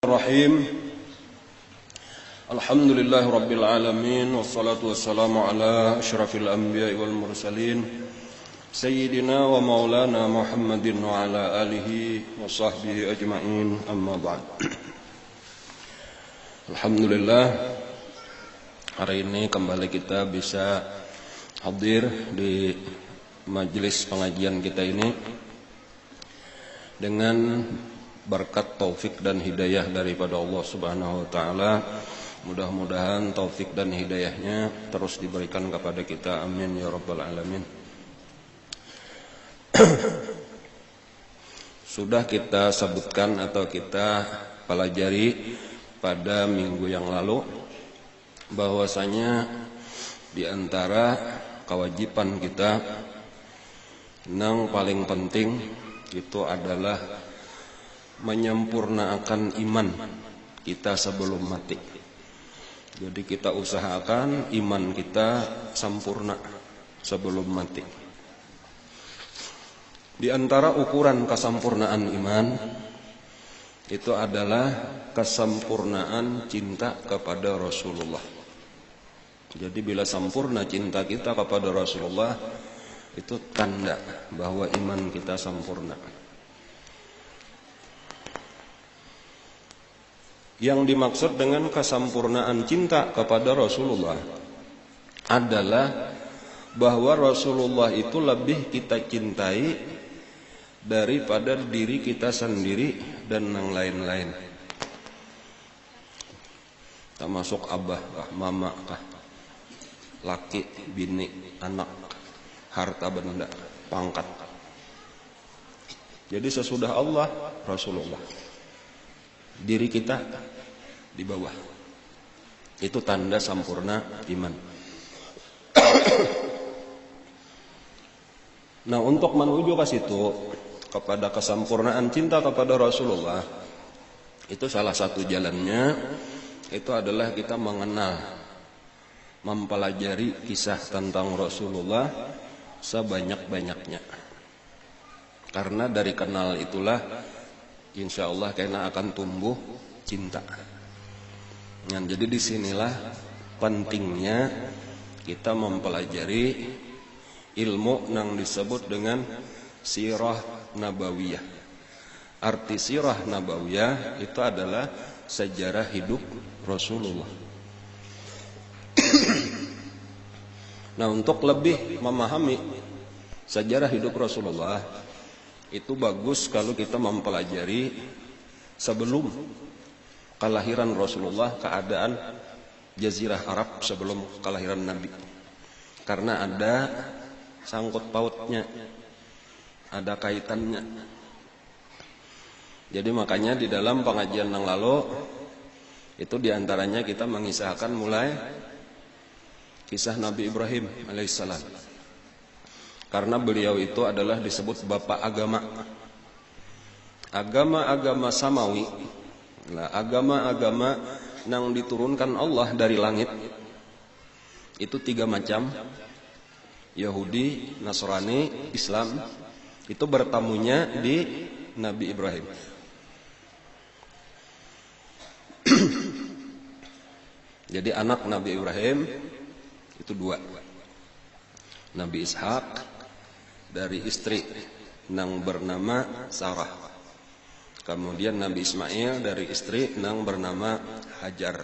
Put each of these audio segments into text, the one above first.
Bismillahirrahmanirrahim. Alhamdulillahi rabbil alamin, wassalatu wassalamu ala asyrafil anbiya'i wal mursalin sayyidina wa maulana Muhammadin wa ala alihi wa sahbihi ajma'in, amma ba'd. Alhamdulillah, hari ini kembali kita bisa hadir di majelis pengajian kita ini dengan berkat taufik dan hidayah daripada Allah Subhanahu wa taala. Mudah-mudahan taufik dan hidayahnya terus diberikan kepada kita, amin ya rabbal alamin. Sudah kita sebutkan atau kita pelajari pada minggu yang lalu bahwasanya di antara kewajiban kita yang paling penting itu adalah menyempurnakan iman kita sebelum mati. Jadi kita usahakan iman kita sempurna sebelum mati. Di antara ukuran kesempurnaan iman itu adalah kesempurnaan cinta kepada Rasulullah. Jadi bila sempurna cinta kita kepada Rasulullah, itu tanda bahwa iman kita sempurna. Yang dimaksud dengan kesempurnaan cinta kepada Rasulullah adalah bahwa Rasulullah itu lebih kita cintai daripada diri kita sendiri dan yang lain-lain. Termasuk abah kah, mama kah, laki, bini, anak, harta benda, pangkat. Jadi sesudah Allah, Rasulullah. Diri kita di bawah. Itu tanda sempurna iman. Nah, untuk menuju ke situ, kepada kesempurnaan cinta kepada Rasulullah, itu salah satu jalannya itu adalah kita mengenal, mempelajari kisah tentang Rasulullah sebanyak-banyaknya. Karena dari kenal itulah insya Allah karena akan tumbuh cinta. Nah, jadi disinilah pentingnya kita mempelajari ilmu yang disebut dengan sirah nabawiyah. Arti sirah nabawiyah itu adalah sejarah hidup Rasulullah. Nah, untuk lebih memahami sejarah hidup Rasulullah, itu bagus kalau kita mempelajari sebelum kelahiran Rasulullah, keadaan Jazirah Arab sebelum kelahiran Nabi. Karena ada sangkut pautnya, ada kaitannya. Jadi makanya di dalam pengajian yang lalu itu diantaranya kita mengisahkan mulai kisah Nabi Ibrahim alaihissalam. Karena beliau itu adalah disebut bapak agama. Agama-agama samawi. Nah, agama-agama yang diturunkan Allah dari langit itu 3 macam. Yahudi, Nasrani, Islam. Itu bertamunya di Nabi Ibrahim. Jadi anak Nabi Ibrahim itu 2. Nabi Ishak dari istri yang bernama Sarah. Kemudian Nabi Ismail dari istri yang bernama Hajar.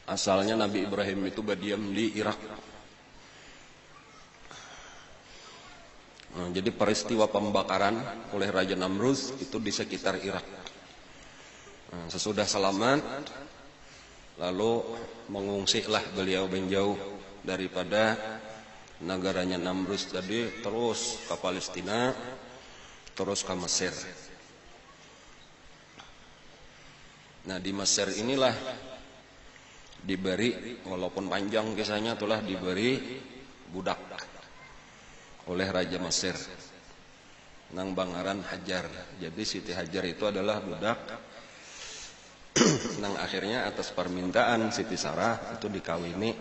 Asalnya Nabi Ibrahim itu berdiam di Irak. Nah, jadi peristiwa pembakaran oleh Raja Namrud itu di sekitar Irak. Nah, sesudah selamat, lalu mengungsilah beliau menjauh daripada negaranya Namrud tadi, terus ke Palestina, terus ke Mesir. Nah, di Mesir inilah diberi, walaupun panjang kisahnya, itulah diberi budak oleh Raja Mesir nang Bangaran Hajar. Jadi Siti Hajar itu adalah budak nang akhirnya atas permintaan Siti Sarah itu dikawini.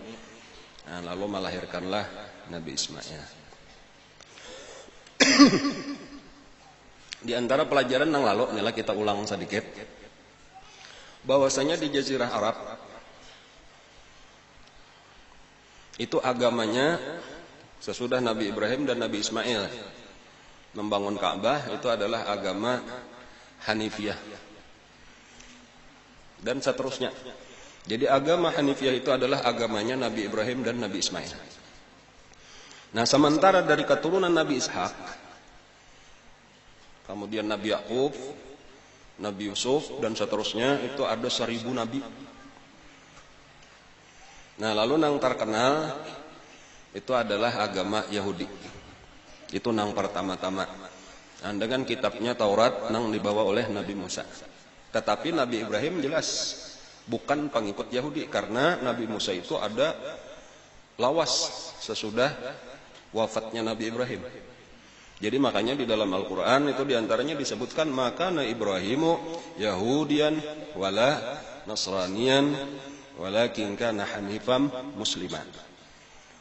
Nah, lalu melahirkanlah Nabi Ismail. Di antara pelajaran yang lalu, inilah kita ulang sedikit, bahwasanya di Jazirah Arab itu agamanya sesudah Nabi Ibrahim dan Nabi Ismail membangun Ka'bah itu adalah agama Hanifiyah dan seterusnya. Jadi agama Hanifiyah itu adalah agamanya Nabi Ibrahim dan Nabi Ismail. Nah, sementara dari keturunan Nabi Ishak, kemudian Nabi Yakub, Nabi Yusuf dan seterusnya itu ada 1000 nabi. Nah, lalu yang terkenal itu adalah agama Yahudi. Itu yang pertama-tama. Nah, dengan kitabnya Taurat yang dibawa oleh Nabi Musa. Tetapi Nabi Ibrahim jelas bukan pengikut Yahudi karena Nabi Musa itu ada lawas sesudah wafatnya Nabi Ibrahim. Jadi makanya di dalam Al-Quran itu diantaranya disebutkan makana Ibrahimu Yahudian wala Nasranian walakin kana hanifam musliman.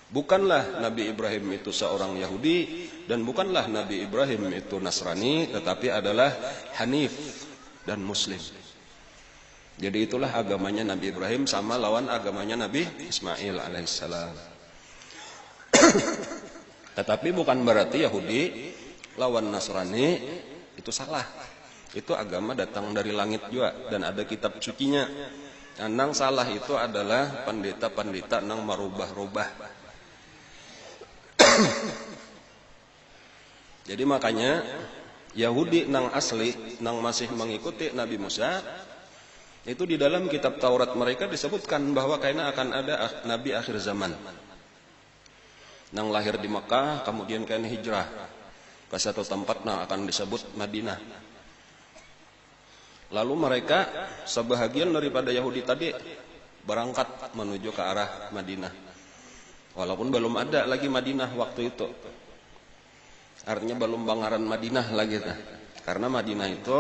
Bukanlah Nabi Ibrahim itu seorang Yahudi dan bukanlah Nabi Ibrahim itu Nasrani, tetapi adalah Hanif dan Muslim. Jadi itulah agamanya Nabi Ibrahim sama lawan agamanya Nabi Ismail alaihissalam. Tetapi bukan berarti Yahudi lawan Nasrani itu salah. Itu agama datang dari langit juga dan ada kitab sucinya. Nang salah itu adalah pendeta-pendeta nang merubah-rubah. Jadi makanya Yahudi nang asli nang masih mengikuti Nabi Musa itu di dalam kitab Taurat mereka disebutkan bahwa kayaknya akan ada nabi akhir zaman nang lahir di Mekah kemudian kayaknya hijrah ke satu tempat nang akan disebut Madinah. Lalu mereka sebahagian daripada Yahudi tadi berangkat menuju ke arah Madinah. Walaupun belum ada lagi Madinah waktu itu. Artinya belum bangaran Madinah lagi. Karena Madinah itu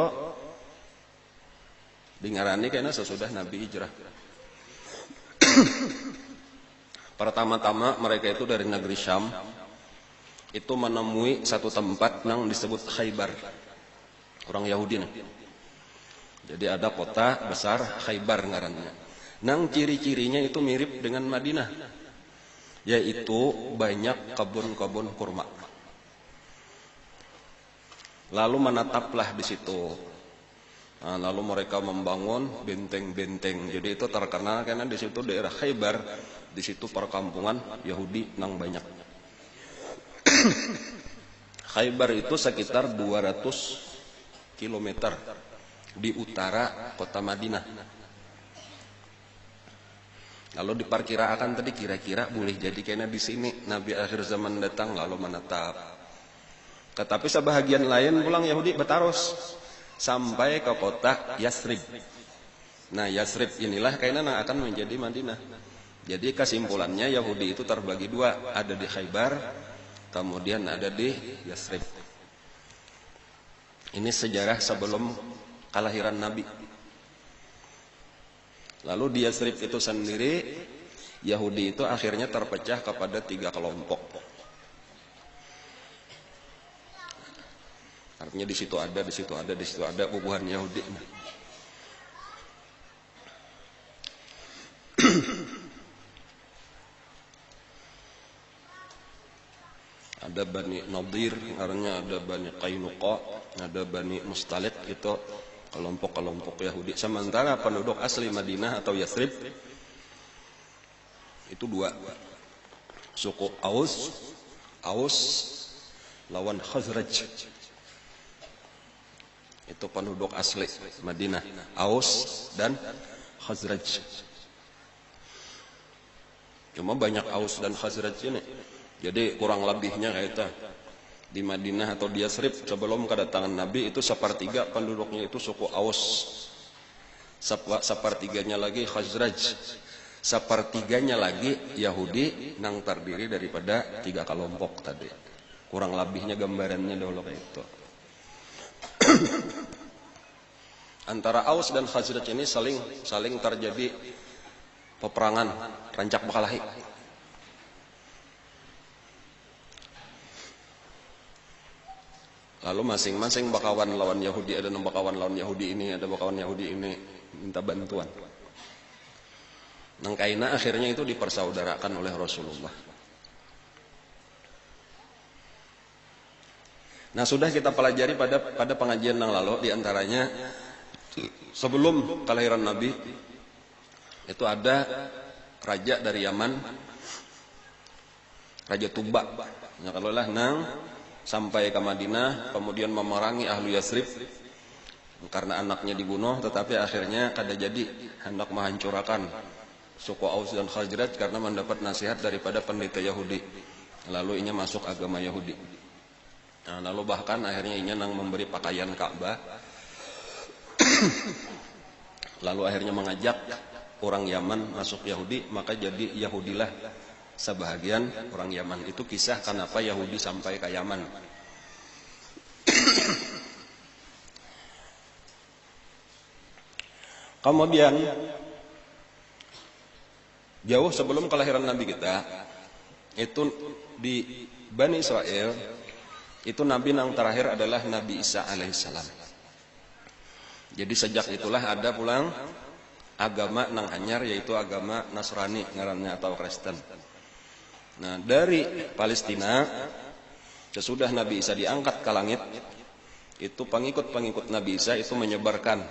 dingarani kayaknya sesudah Nabi hijrah. Pertama-tama mereka itu dari negeri Syam itu menemui satu tempat yang disebut Khaybar. Orang Yahudi nih. Jadi ada kota besar Khaybar ngarannya. Nang ciri-cirinya itu mirip dengan Madinah, yaitu banyak kebun-kebun kurma. Lalu menetaplah di situ. Nah, lalu mereka membangun benteng-benteng. Jadi itu terkenal karena di situ daerah Khaybar, di situ perkampungan Yahudi nang banyak. Khaybar itu sekitar 200 km di utara kota Madinah. Lalu diperkirakan tadi kira-kira boleh jadi kayaknya di sini Nabi akhir zaman datang lalu menetap. Tetapi sebahagian lain pulang Yahudi bertarus sampai ke kota Yasrib. Nah, Yasrib inilah kayaknya akan menjadi Madinah. Jadi kesimpulannya Yahudi itu terbagi dua, ada di Khaybar, kemudian ada di Yasrib. Ini sejarah sebelum kelahiran Nabi. Lalu di Yasrib itu sendiri Yahudi itu akhirnya terpecah kepada 3 kelompok. Artinya di situ ada, di situ ada, di situ ada bubuhan Yahudi. Ada Bani Nadir, artinya ada Bani Qainuqa, ada Bani Mustalik, itu kelompok-kelompok Yahudi. Sementara penduduk asli Madinah atau Yasrib itu 2. Suku Aus lawan Khazraj. Itu penduduk asli Madinah, Aus dan Khazraj. Cuma banyak Aus dan Khazraj ini. Jadi kurang lebihnya kayak itu. Di Madinah atau di Yasrib sebelum kedatangan Nabi itu 1/3 penduduknya itu suku Aus. 1/3-nya lagi Khazraj. 1/3-nya lagi Yahudi yang terdiri daripada 3 kelompok tadi. Kurang lebihnya gambarannya dulu kayak itu. Antara Aus dan Khazraj ini saling terjadi peperangan rancak bakalahi. Lalu masing-masing bakawan lawan Yahudi, ada bakawan lawan Yahudi ini, ada bakawan Yahudi ini minta bantuan. Nang kaina akhirnya itu dipersaudarakan oleh Rasulullah. Nah, sudah kita pelajari pada pengajian yang lalu, diantaranya sebelum kelahiran Nabi itu ada raja dari Yaman, Raja Tuba. Ya, kalau lah nang sampai ke Madinah, kemudian memerangi ahlu Yasrib karena anaknya dibunuh, tetapi akhirnya kada jadi, hendak menghancurkan suku Aus dan Khazraj karena mendapat nasihat daripada pendeta Yahudi. Lalu inya masuk agama Yahudi. Nah, lalu bahkan akhirnya inya nang memberi pakaian Ka'bah. Lalu akhirnya mengajak orang Yaman masuk Yahudi, maka jadi Yahudilah sebahagian orang Yaman. Itu kisah kenapa Yahudi sampai ke Yaman. Kemudian jauh sebelum kelahiran Nabi kita, itu di Bani Israel, itu Nabi yang terakhir adalah Nabi Isa alaihissalam. Jadi sejak itulah ada pulang agama nang anyar, yaitu agama Nasrani ngarannya atau Kristen. Nah, dari Palestina sesudah Nabi Isa diangkat ke langit, itu pengikut-pengikut Nabi Isa itu menyebarkan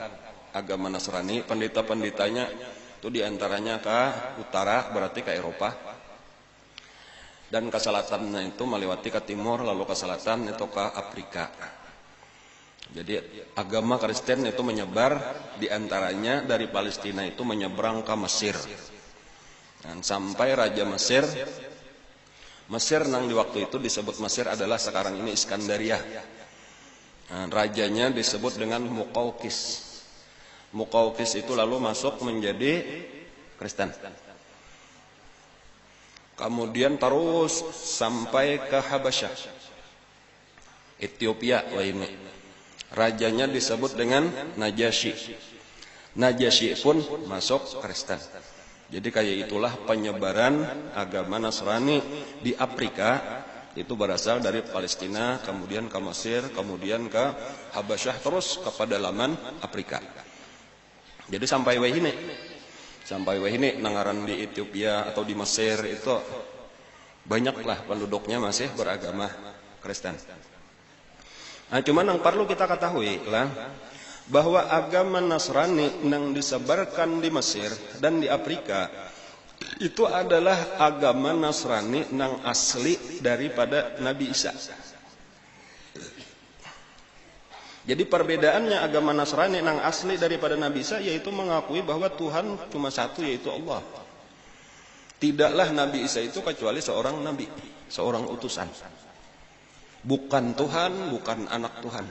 agama Nasrani. Pendeta-pendetanya itu diantaranya ke utara, berarti ke Eropa, dan ke selatannya itu melewati ke timur, lalu ke selatan itu ke Afrika. Jadi agama Kristen itu menyebar diantaranya dari Palestina itu menyeberang ke Mesir, dan sampai Raja Mesir nang di waktu itu disebut Mesir adalah sekarang ini Iskandaria. Nah, rajanya disebut dengan Muqawqis. Muqawqis itu lalu masuk menjadi Kristen. Kemudian terus sampai ke Habasyah, Ethiopia. Wah, ini rajanya disebut dengan Najasyi. Najasyi pun masuk Kristen. Jadi kayak itulah penyebaran agama Nasrani di Afrika. Itu berasal dari Palestina, kemudian ke Mesir, kemudian ke Habasyah, terus ke pedalaman Afrika. Jadi sampai wahini nangaran di Ethiopia atau di Mesir itu banyaklah penduduknya masih beragama Kristen. Nah, cuman yang perlu kita ketahui lah bahwa agama Nasrani yang disebarkan di Mesir dan di Afrika itu adalah agama Nasrani yang asli daripada Nabi Isa. Jadi perbedaannya agama Nasrani yang asli daripada Nabi Isa yaitu mengakui bahwa Tuhan cuma satu, yaitu Allah. Tidaklah Nabi Isa itu kecuali seorang nabi, seorang utusan. Bukan Tuhan, bukan anak Tuhan.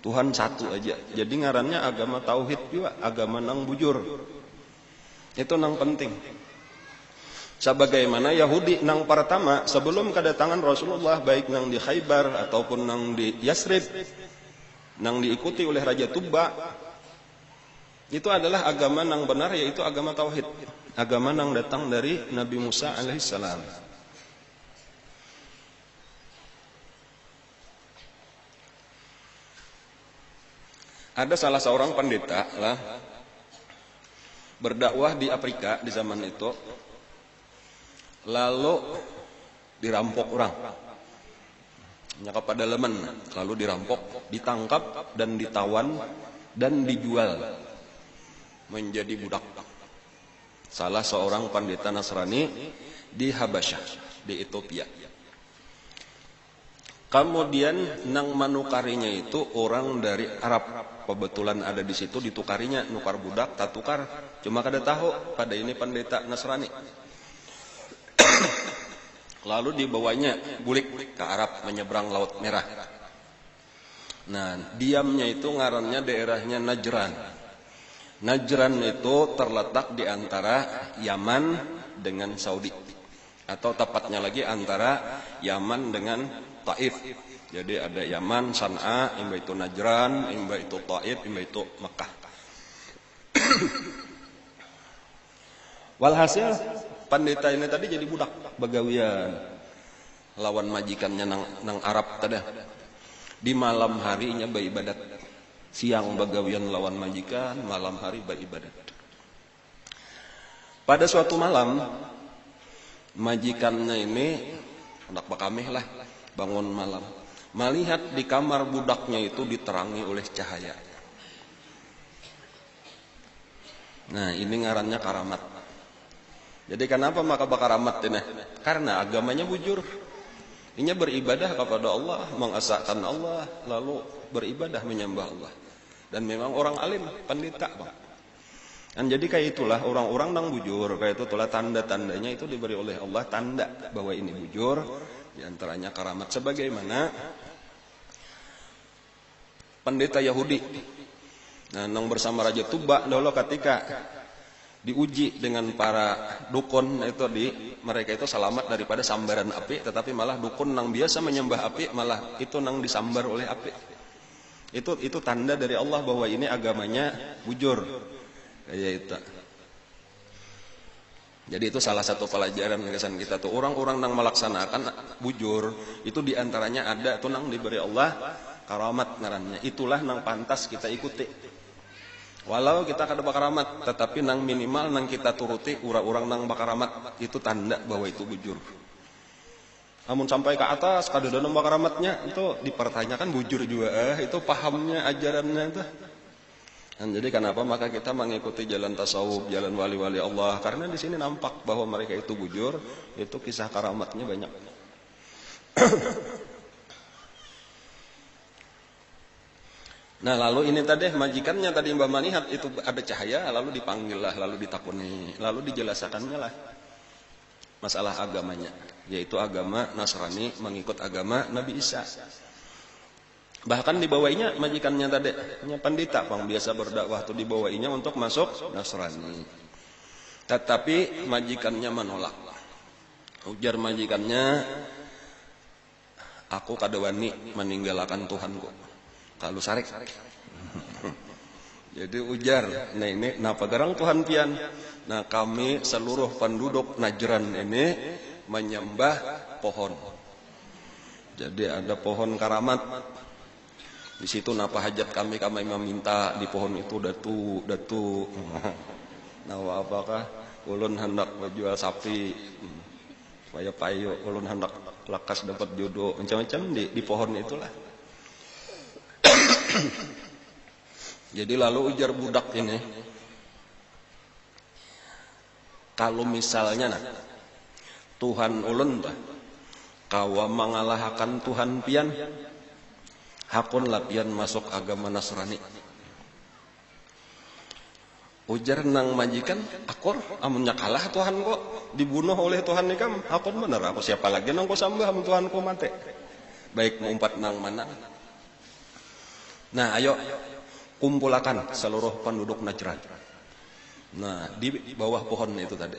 Tuhan satu aja. Jadi ngarannya agama tauhid juga, agama nang bujur. Itu nang penting. Sebagaimana Yahudi nang pertama sebelum kedatangan Rasulullah, baik nang di Khaybar ataupun nang di Yasrib, nang diikuti oleh Raja Tuba, itu adalah agama nang benar, yaitu agama tauhid, agama nang datang dari Nabi Musa alaihissalam. Ada salah seorang pendeta lah berdakwah di Afrika di zaman itu, lalu dirampok orang. Nyakap pada lemen, lalu dirampok, ditangkap dan ditawan dan dijual menjadi budak. Salah seorang pendeta Nasrani di Habasyah, di Ethiopia. Kemudian nang manukarinya itu orang dari Arab, kebetulan ada di situ, ditukarinya, nukar budak, tak tukar, cuma kada tahu pada ini pendeta Nasrani. Lalu dibawanya bulik ke Arab, menyeberang Laut Merah. Nah, diamnya itu ngarannya daerahnya Najran. Najran itu terletak di antara Yaman dengan Saudi, atau tepatnya lagi antara Yaman dengan Taif. Jadi ada Yaman, San'a, imba itu Najran, imba itu Taif, imba itu Mekah. Walhasil pendeta ini tadi jadi budak bagawian lawan majikannya nang Arab tadi. Di malam harinya beribadat. Siang bagawian lawan majikan, malam hari beribadat. Pada suatu malam, majikannya ini, anak bakameh lah, bangun malam. Melihat di kamar budaknya itu diterangi oleh cahaya. Nah, ini ngarannya karamat. Jadi kenapa maka karamat ini? Karena agamanya bujur. Ini beribadah kepada Allah, mengesahkan Allah, lalu beribadah menyembah Allah. Dan memang orang alim, pendeta, Bang. Dan jadi kayak itulah orang-orang nang bujur, kayak itu itulah tanda-tandanya itu diberi oleh Allah tanda bahwa ini bujur, di antaranya karamat sebagaimana pendeta Yahudi. Nah, nang bersama Raja Tuba dulu ketika diuji dengan para dukun itu mereka itu selamat daripada sambaran api, tetapi malah dukun nang biasa menyembah api malah itu nang disambar oleh api. Itu tanda dari Allah bahwa ini agamanya bujur. Kayak itu. Jadi itu salah satu pelajaran kesan kita tuh orang-orang nang melaksanakan bujur itu diantaranya ada tuh nang diberi Allah karamat ngarannya. Itulah nang pantas kita ikuti. Walau kita kada bakaramat, tetapi nang minimal nang kita turuti urang-urang nang bakaramat itu tanda bahwa itu bujur. Namun sampai ke atas kada ada nang bakaramatnya itu dipertanyakan bujur juga. Itu pahamnya ajarannya itu. Dan jadi kenapa maka kita mengikuti jalan tasawuf, jalan wali-wali Allah? Karena di sini nampak bahwa mereka itu bujur, itu kisah karamatnya banyak. Nah lalu ini tadi majikannya tadi Mbah Manihat itu ada cahaya, lalu dipanggil lah, lalu ditakuni, lalu dijelaskannya lah masalah agamanya, yaitu agama Nasrani mengikut agama Nabi Isa. Bahkan dibawainya majikannya tadi, pendeta Bang biasa berdakwah tuh dibawainya untuk masuk Nasrani. Tetapi majikannya menolak. Ujar majikannya, aku kada wani meninggalkan Tuhanku. Kalau sarik. Jadi ujar, nah ini napa garang Tuhan pian? Nah kami seluruh penduduk Najran ini menyembah pohon. Jadi ada pohon karamat. Di situ napa hajat kami meminta di pohon itu datu. Nah apakah ulun hendak menjual sapi? Supaya payo ulun hendak lakas dapat jodoh, macam-macam di pohon itulah. Jadi lalu ujar budak ini, kalau misalnya Tuhan ulun kawa mengalahkan Tuhan pian, hakun lapian masuk agama Nasrani. Ujar nang majikan, akor amunnya kalah Tuhan kok dibunuh oleh Tuhan nikam, hakun bener aku siapa lagi nang ko sambah amun Tuhan ko mati. Baik mengumpat nang mana. Nah ayo kumpulakan seluruh penduduk Najran. Nah di bawah pohon itu tadi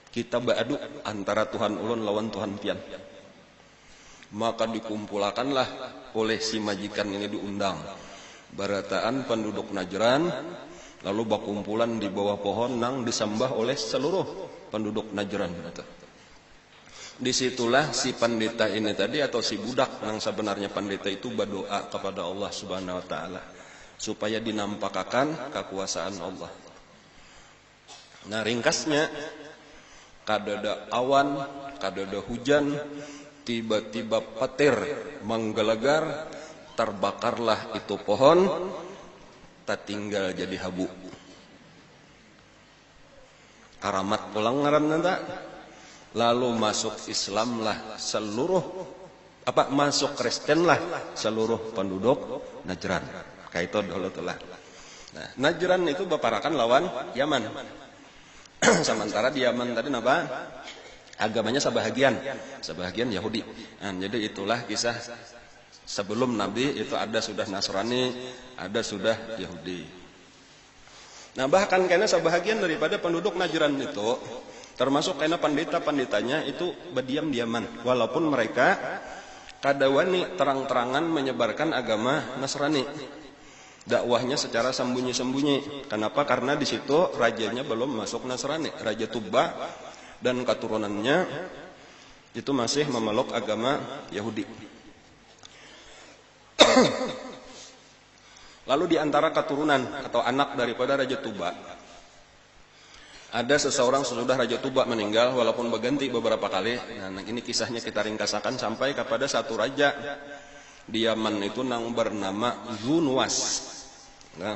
kita beradu antara Tuhan ulun lawan Tuhan pian. Maka dikumpulkanlah oleh si majikan ini diundang barataan penduduk Najran, lalu bakumpulan di bawah pohon nang disembah oleh seluruh penduduk Najran. Disitulah si pendeta ini tadi atau si budak yang sebenarnya pendeta itu berdoa kepada Allah Subhanahu Wa Taala supaya dinampakkan kekuasaan Allah. Nah ringkasnya, kadada awan, kadada hujan, tiba-tiba petir menggelegar, terbakarlah itu pohon, tak tinggal jadi habu. Karamat pulang ngaran nanda. Lalu masuk Islamlah seluruh masuk Kristenlah seluruh penduduk Najran. Kayak itu dulu telah. Nah, Najran itu baparakan lawan Yaman. Sementara di Yaman tadi apa? Agamanya sebahagian Yahudi. Nah, jadi itulah kisah sebelum Nabi itu ada sudah Nasrani, ada sudah Yahudi. Nah, bahkan karena sebahagian daripada penduduk Najran itu termasuk karena pendeta-pendetanya itu berdiam-diaman walaupun mereka kadawani terang-terangan menyebarkan agama Nasrani. Dakwahnya secara sembunyi-sembunyi. Kenapa? Karena di situ rajanya belum masuk Nasrani. Raja Tuba dan keturunannya itu masih memeluk agama Yahudi. Lalu di antara keturunan atau anak daripada Raja Tuba, ada seseorang sesudah Raja Tuba meninggal, walaupun berganti beberapa kali. Nah, ini kisahnya kita ringkasakan sampai kepada satu raja di Yaman itu yang bernama Zunuwas. Nah,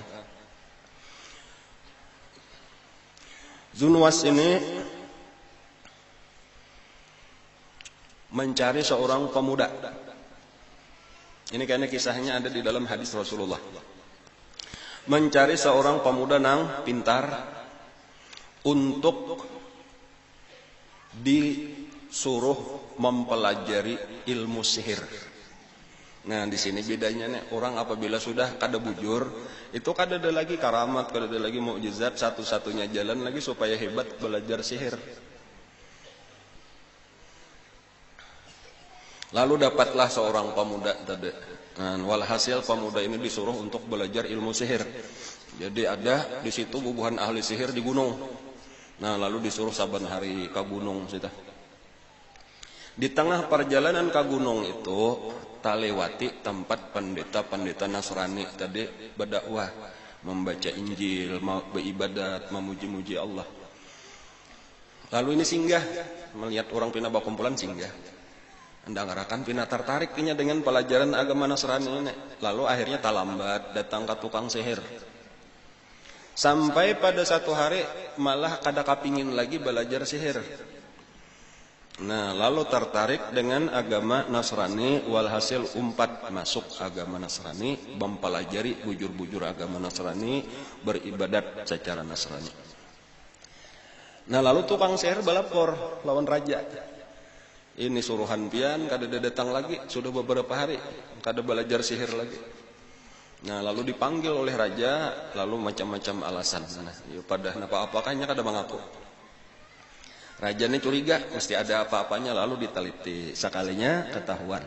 Zunuwas ini mencari seorang pemuda. Ini kayaknya kisahnya ada di dalam hadis Rasulullah. Mencari seorang pemuda yang pintar untuk disuruh mempelajari ilmu sihir. Nah, di sini bedanya nih, orang apabila sudah kada bujur, itu kada ada lagi karamat, kada ada lagi mukjizat, satu-satunya jalan lagi supaya hebat belajar sihir. Lalu dapatlah seorang pemuda tadi. Nah, walhasil pemuda ini disuruh untuk belajar ilmu sihir. Jadi ada di situ bubuhan ahli sihir di gunung. Nah, lalu disuruh saban hari ke gunung situ. Di tengah perjalanan ke gunung itu, talewati tempat pendeta-pendeta Nasrani tadi berdakwah, membaca Injil, beribadat, memuji-muji Allah. Lalu ini singgah, melihat orang pina bakumpulan singgah. Ndangarakan pina tertarik pinya dengan pelajaran agama Nasrani ini. Lalu akhirnya talambat datang ke tukang sihir. Sampai pada satu hari malah kada kapingin lagi belajar sihir. Nah, lalu tertarik dengan agama Nasrani, walhasil umpat masuk agama Nasrani, mempelajari bujur-bujur agama Nasrani, beribadat secara Nasrani. Nah, lalu tukang sihir balapor lawan raja. Ini suruhan pian, kada datang lagi, sudah beberapa hari, kada belajar sihir lagi. Nah, lalu dipanggil oleh raja, lalu macam-macam alasan. Nah, pada apa-apakahnya kada mengaku. Raja ini curiga, mesti ada apa-apanya, lalu diteliti. Sekalinya ketahuan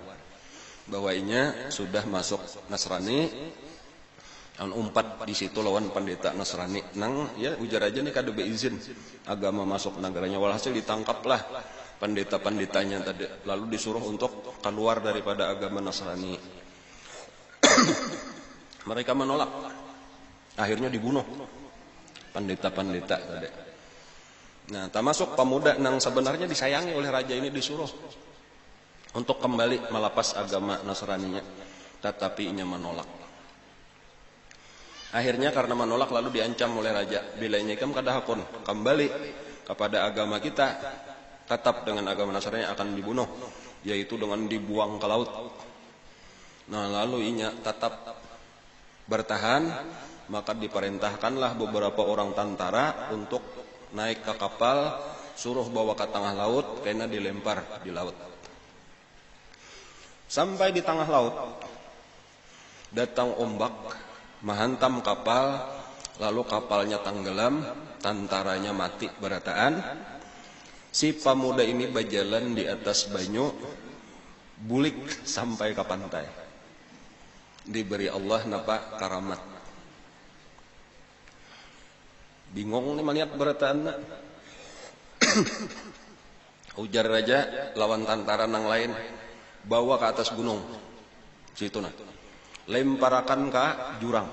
bahwa inya sudah masuk Nasrani, dan umpat di situ lawan pendeta Nasrani. Nang, ya ujar aja nih kada beizin agama masuk negaranya. Walhasil ditangkaplah pendeta-pendetanya tadi, lalu disuruh untuk keluar daripada agama Nasrani. Mereka menolak, akhirnya dibunuh pendeta-pendeta tadi. Nah, termasuk pemuda yang sebenarnya disayangi oleh raja ini disuruh untuk kembali melepas agama Nasraninya, tetapi inya menolak. Akhirnya karena menolak lalu diancam oleh raja, bila inya kada hakun kembali kepada agama kita, tetap dengan agama Nasrani akan dibunuh, yaitu dengan dibuang ke laut. Nah, lalu inya tetap bertahan, maka diperintahkanlah beberapa orang tentara untuk naik ke kapal, suruh bawa ke tengah laut, karena dilempar di laut. Sampai di tengah laut, datang ombak, menghantam kapal, lalu kapalnya tenggelam, tentaranya mati berataan. Si pemuda ini berjalan di atas banyu, bulik sampai ke pantai. Diberi Allah napa karamat. Bingung nih melihat berataan. Ujar raja lawan tentara nang lain, bawa ke atas gunung. Situ nah. Lemparakan ke jurang.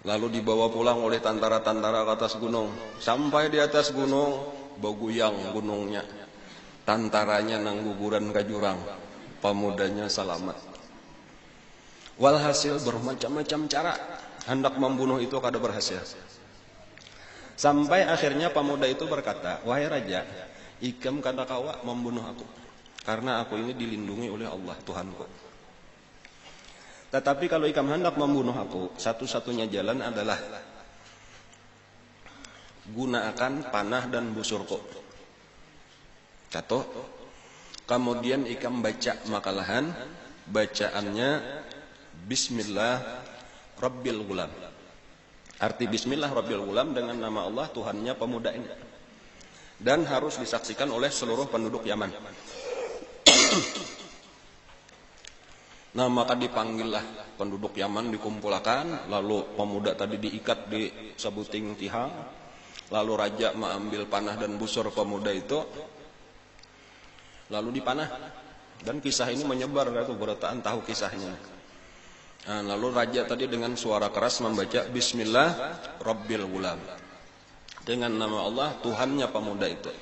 Lalu dibawa pulang oleh tentara-tentara ke atas gunung. Sampai di atas gunung, beguyang gunungnya. Tentaranya nang guguran ke jurang. Pemudanya selamat. Walhasil bermacam-macam cara hendak membunuh itu kada berhasil. Sampai akhirnya pemuda itu berkata, wahai raja, ikam kada kawa membunuh aku, karena aku ini dilindungi oleh Allah Tuhanku. Tetapi kalau ikam hendak membunuh aku, satu-satunya jalan adalah gunakan panah dan busurku. Kata, kemudian ikam baca makalahan, bacaannya Bismillah Rabbil Ghulam. Arti Bismillah Rabbil Ghulam dengan nama Allah Tuhannya pemuda ini. Dan harus disaksikan oleh seluruh penduduk Yaman. Nah, maka dipanggillah penduduk Yaman, dikumpulkan, lalu pemuda tadi diikat di sebuting tihang, lalu raja mengambil panah dan busur pemuda itu, lalu dipanah Dan kisah ini menyebar, itu Berataan tahu kisahnya. Nah, lalu raja tadi dengan suara keras membaca Bismillah Rabbil Ghulam, dengan nama Allah Tuhannya pemuda itu.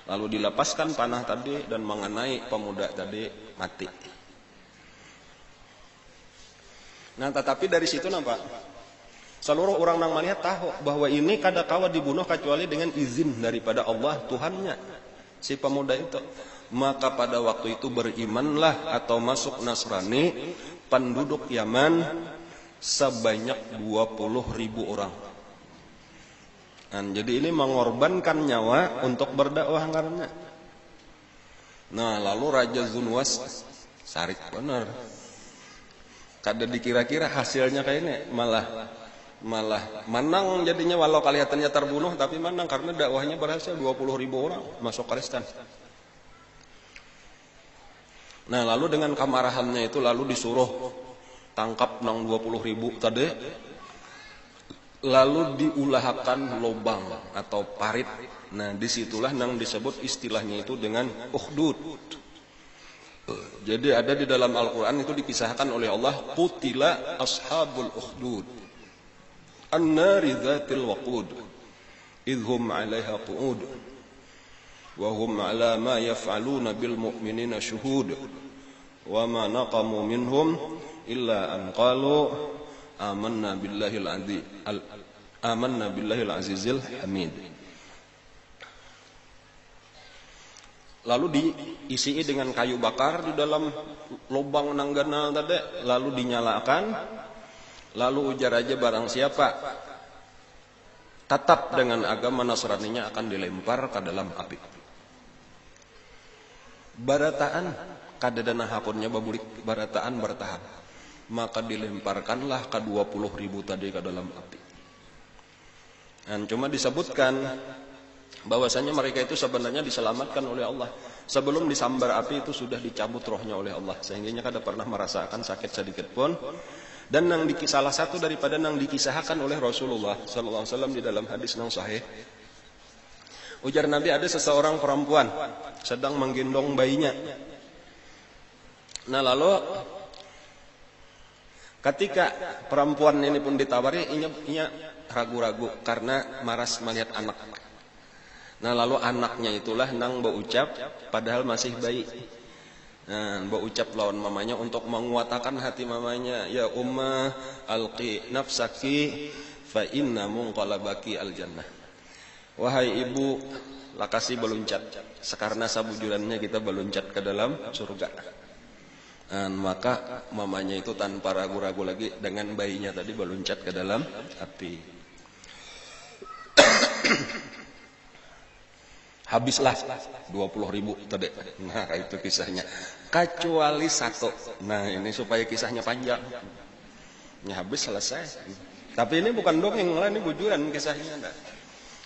Lalu dilepaskan panah tadi dan mengenai pemuda tadi mati. Nah, tetapi dari situ nampak seluruh orang nang melihat tahu bahwa ini kada kawa dibunuh kecuali dengan izin daripada Allah Tuhannya si pemuda itu. Maka pada waktu itu berimanlah atau masuk Nasrani penduduk Yaman sebanyak 20.000 orang. Dan jadi ini mengorbankan nyawa untuk berdakwah karena. Nah, lalu Raja Zunwas sarik benar. Kada dikira-kira hasilnya kayak ini, malah menang jadinya, walau kelihatannya terbunuh tapi menang karena dakwahnya berhasil. 20.000 orang masuk Kristen. Nah, lalu dengan kemarahannya itu lalu disuruh tangkap nang 20.000 tadi, lalu diulahkan lubang atau parit. Nah, disitulah nang disebut istilahnya itu dengan ukhdud. Jadi ada di dalam Al-Quran itu dikisahkan oleh Allah, qutila ashabul ukhdud an-nari dzatil waqud idhum 'alaiha qu'ud wa hum 'ala ma yaf'aluna bil mu'minina syuhud wa ma naqamu minhum illa an qalu amanna billahil azizil hamid. Lalu diisi dengan kayu bakar di dalam lubang nanggana tadi, lalu dinyalakan, lalu ujar aja barang siapa tetap dengan agama Nasraninya akan dilempar ke dalam api. Barataan kadadana hakunnya babulik, barataan bertahan, maka dilemparkanlah ke 20.000 tadi ke dalam api. Dan cuma disebutkan bahwasanya mereka itu sebenarnya diselamatkan oleh Allah. Sebelum disambar api itu sudah dicabut rohnya oleh Allah, sehingga kada pernah merasakan sakit sedikit pun. Dan salah satu daripada yang dikisahkan oleh Rasulullah sallallahu alaihi wasallam di dalam hadis yang sahih, ujar Nabi, ada seseorang perempuan sedang menggendong bayinya. Nah, lalu ketika perempuan ini pun ditawari, ia ragu-ragu karena maras melihat anak. Nah, lalu anaknya itulah nang berucap padahal masih bayi. Nah, berucap lawan mamanya untuk menguatkan hati mamanya, ya umma alqi nafsaki fa inna munqalabaki aljannah. Wahai ibu, lakasi beluncat, sekarang sabujurannya kita beluncat ke dalam surga. Dan maka mamanya itu tanpa ragu-ragu lagi dengan bayinya tadi beluncat ke dalam api. Habislah 20.000 tadi. Nah, itu kisahnya. Kecuali satu. Nah, ini supaya kisahnya panjang. Ini habis selesai. Tapi ini bukan dongeng lah, ini bujuran kisahnya. Nah.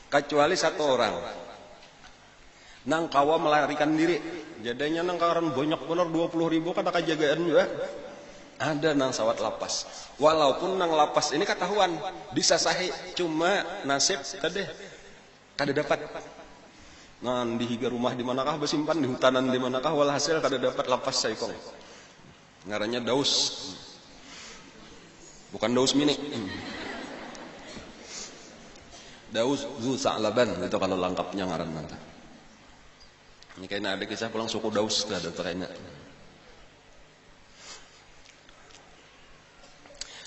Kecuali satu orang. Nang kawa melarikan diri. Jadinya nang kawaran banyak benar 20.000 kata kejagaan juga. Ada nang sawat lapas. Walaupun nang lapas ini ketahuan disasahi, cuma nasib tadi kada dapat. Nah, di higa rumah di manakah bersimpan, di hutanan di manakah, walhasil kada dapat lapas saikong. Ngarannya Daus. Bukan Daus Mini. Daus Zu Sa'laban itu kalau lengkapnya ngaran nanti. Ini kayaknya ada kisah pulang suku Daus, ada kayaknya.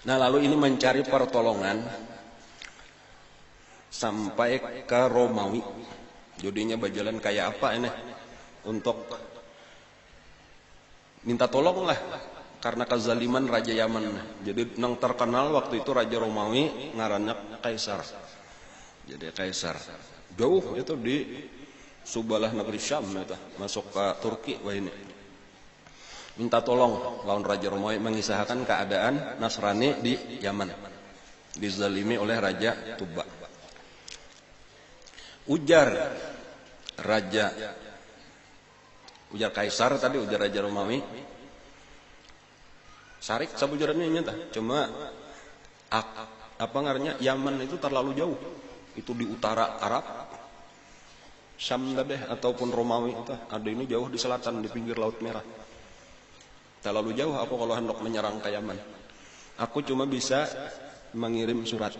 Nah, lalu ini mencari pertolongan sampai ke Romawi. Jadinya berjalan kayak apa ini untuk minta tolong lah karena kezaliman Raja Yaman. Jadi nang terkenal waktu itu Raja Romawi ngarannya Kaisar. Jadi Kaisar jauh itu di Subalah negeri Syam itu, masuk ke Turki. Wah, ini minta tolong lawan Raja Romawi, mengisahkan keadaan Nasrani di Yaman dizalimi oleh Raja Tuba. Ujar Kaisar tadi, ujar Raja Romawi, sarik sabujurannya nyata. Cuma apa ngarannya, Yaman itu terlalu jauh. Itu di utara Arab, Syam tadi ataupun Romawi itu ada ini jauh di selatan di pinggir Laut Merah. Terlalu jauh aku kalau hendak menyerang ke Yaman. Aku cuma bisa mengirim surat.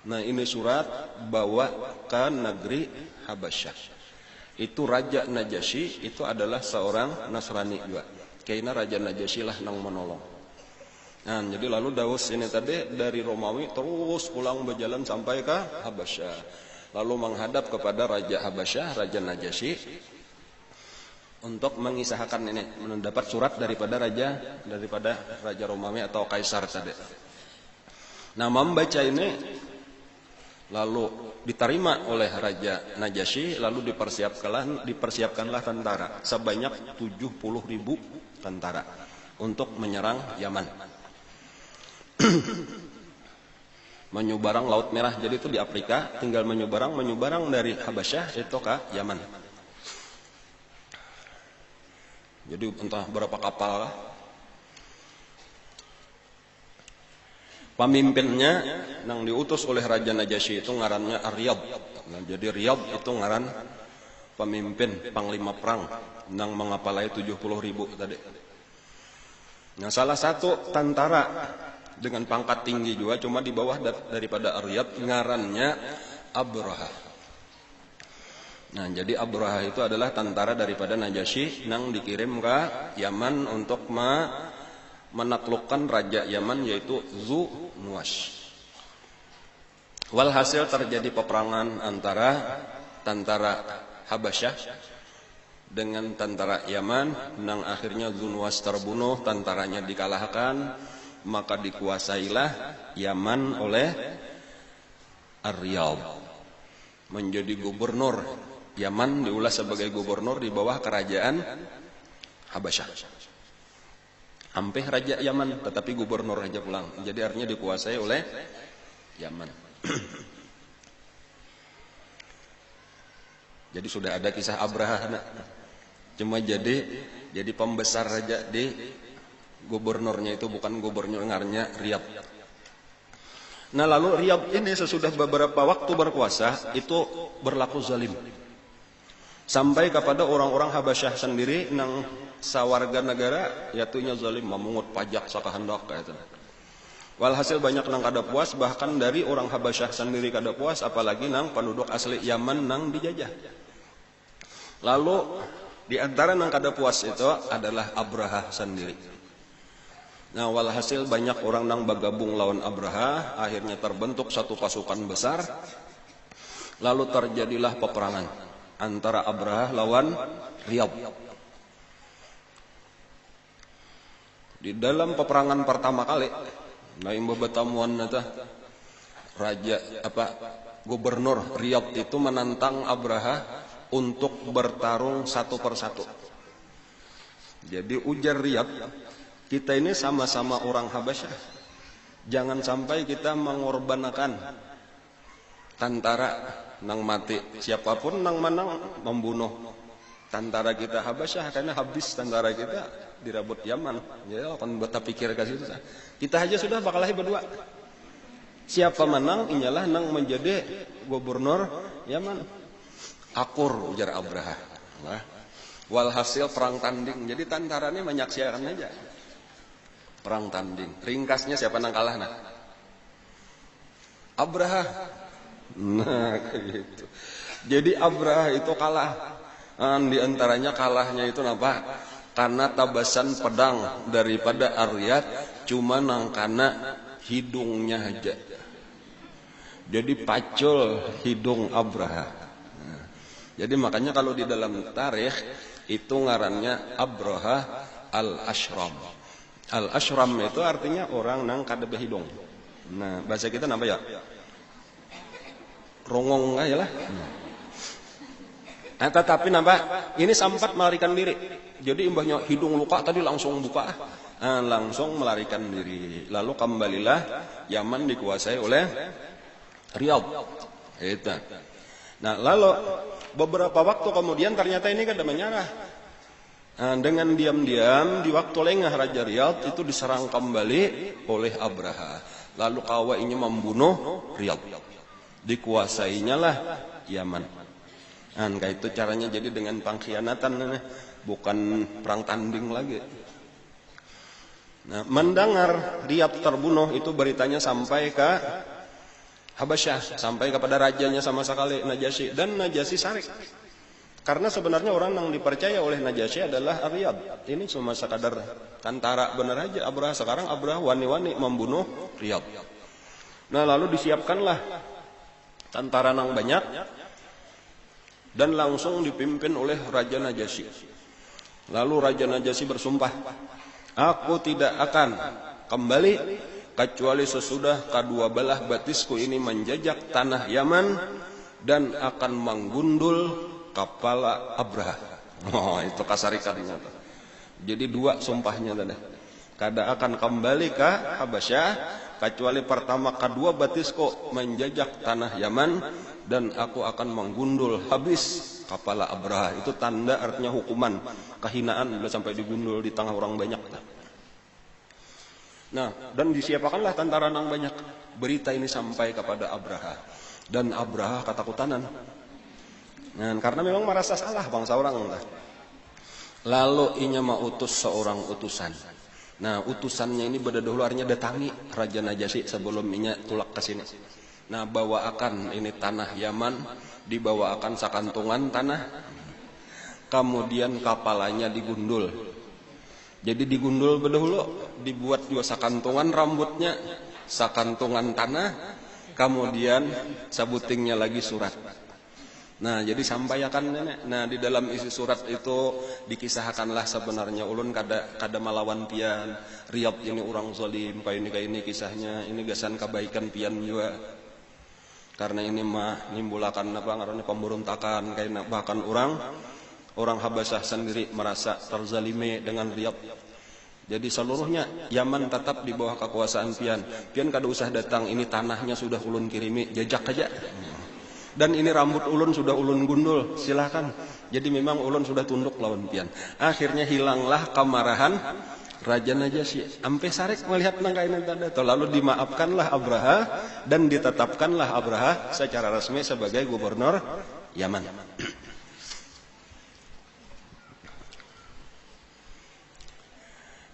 Nah, ini surat bawa ke negeri Habasyah. Itu Raja Najasyi itu adalah seorang Nasrani juga. Kayaknya Raja Najasyi lah nang menolong. Nah, jadi lalu Daus ini tadi dari Romawi terus pulang berjalan sampai ke Habasyah. Lalu menghadap kepada Raja Habasyah, Raja Najasyi, untuk mengisahkan ini, mendapat surat daripada Raja Romawi atau Kaisar tadi. Nah, membaca ini lalu diterima oleh Raja Najasyi, lalu dipersiapkanlah tentara sebanyak 70.000 tentara untuk menyerang Yaman. Menyeberang Laut Merah, jadi itu di Afrika, tinggal menyeberang dari Habasyah itu ke Yaman. Jadi entah berapa kapal lah. Pemimpinnya yang diutus oleh Raja Najasyi itu ngarannya Riyadh. Nah, jadi Riyadh itu ngaran pemimpin panglima perang yang mengapalai 70.000 tadi. Nah, salah satu tentara dengan pangkat tinggi juga, cuma di bawah daripada Riyadh, ngarannya Abraha. Nah, jadi Abraha itu adalah tentara daripada Najasyi yang dikirim ke Yaman untuk menaklukkan Raja Yaman yaitu Zunuwas. Walhasil terjadi peperangan antara tentara Habasyah dengan tentara Yaman, yang akhirnya Zunuwas terbunuh, tentaranya dikalahkan, maka dikuasailah Yaman oleh Ar-Riyadh. Menjadi gubernur Yaman, diulas sebagai gubernur di bawah kerajaan Habasyah. Hampir Raja Yaman, tetapi gubernur aja pulang. Jadi artinya dikuasai oleh Yaman. Jadi sudah ada kisah Abraha. Cuma jadi pembesar raja di gubernurnya itu bukan gubernurnya Riyadh. Nah, lalu Riyadh ini sesudah beberapa waktu berkuasa itu berlaku zalim. Sampai kepada orang-orang Habasyah sendiri nang sawarga negara yatunya zalim, memungut pajak sakahendak kayak itu. Walhasil banyak nang kada puas, bahkan dari orang Habasyah sendiri kada puas, apalagi nang penduduk asli Yaman nang dijajah. Lalu di antara nang kada puas itu adalah Abraha sendiri. Nah, walhasil banyak orang nang bergabung lawan Abraha, akhirnya terbentuk satu pasukan besar. Lalu terjadilah peperangan antara Abraha lawan Riyadh. Di dalam peperangan pertama kali, nah imba betamuan nata gubernur Riyadh itu menantang Abraha untuk bertarung satu persatu. Jadi ujar Riyadh, kita ini sama-sama orang Habasyah, jangan sampai kita mengorbankan tentara nang mati, siapapun nang menang membunuh tentara kita Habasyah, karena habis tentara kita dirabut Yaman. Ya, akan beta pikir ke situ. Kita aja sudah bakal berdua. Siapa menang, inyalah nang menjadi gubernur Yaman. Akur, ujar Abraha. Nah, walhasil perang tanding. Jadi tentaranya menyaksikan aja perang tanding. Ringkasnya siapa nang kalah nah? Abraha. Nah, kayak gitu. Jadi Abraha itu kalah. Di antaranya kalahnya itu apa? Karena tabasan pedang daripada Ar-Riyadh cuma nangkana hidungnya aja. Jadi pacul hidung Abraha. Nah, jadi makanya kalau di dalam tarikh itu ngarannya Abraha Al-Ashram. Al-Ashram itu artinya orang nang kada behidung. Nah, bahasa kita apa ya? Rongong aja lah. Nah, tetapi nampak ini sempat melarikan diri. Jadi imbahnya hidung luka tadi langsung buka, langsung melarikan diri. Lalu kembalilah Yaman dikuasai oleh Riyadh. Itu. Nah, lalu beberapa waktu kemudian ternyata ini kada menyerah. Dengan diam-diam di waktu lengah Raja Riyadh itu diserang kembali oleh Abraha. Lalu kawainya membunuh Riyadh. Dikuasainya lah Yaman. Kayak itu caranya, jadi dengan pengkhianatan, bukan perang tanding lagi. Nah, mendengar Riyadh terbunuh itu beritanya sampai ke Habasyah, sampai kepada rajanya sama sekali Najasyi, dan Najasyi sarik. Karena sebenarnya orang yang dipercaya oleh Najasyi adalah Riyadh. Ini cuma sekadar tentara benar aja Abraha. Sekarang Abraha wani-wani membunuh Riyadh. Nah, lalu disiapkanlah tentara yang banyak dan langsung dipimpin oleh Raja Najasyi. Lalu Raja Najasyi bersumpah, aku tidak akan kembali kecuali sesudah kedua belah batisku ini menjajak tanah Yaman dan akan menggundul kepala Abraha. Oh, itu kasarikannya. Jadi dua sumpahnya tadi. Kada akan kembali ke Habasyah kecuali pertama kedua batisku menjajak tanah Yaman dan aku akan menggundul habis kepala Abraha. Itu tanda, artinya hukuman kehinaan bila sampai digundul di tengah orang banyak. Nah, dan disiapkanlah tentara yang banyak. Berita ini sampai kepada Abraha, dan Abraha ketakutan. Nah, karena memang merasa salah bangsa orang. Lalu inya mau utus seorang utusan. Nah, utusannya ini dahulu artinya datangi Raja Najasyi sebelum inya tulak ke sini. Nah, bawakan ini tanah Yaman, dibawakan sakantungan tanah, kemudian kapalanya digundul. Jadi digundul dahulu, dibuat juga sakantungan rambutnya, sakantungan tanah, kemudian sabutingnya lagi surat. Nah, jadi sampaikan nenek. Nah, di dalam isi surat itu dikisahkanlah sebenarnya ulun kada malawan pian. Riyadh ini orang zalim, kayak ini kisahnya. Ini gasan kebaikan pian juga. Karena ini mah nimbulakan apa ngarannya pemberontakan, kayak bahkan orang Habasyah sendiri merasa terzalimi dengan Riyadh. Jadi seluruhnya Yaman tetap di bawah kekuasaan pian. Pian kada usah datang, ini tanahnya sudah ulun kirimi, jajak aja. Dan ini rambut ulun sudah ulun gundul, silakan. Jadi memang ulun sudah tunduk lawan pian. Akhirnya hilanglah kemarahan Raja Najasyi. Ampe sarik melihat nangkain tanda. Lalu dimaafkanlah Abraha dan ditetapkanlah Abraha secara resmi sebagai gubernur Yaman.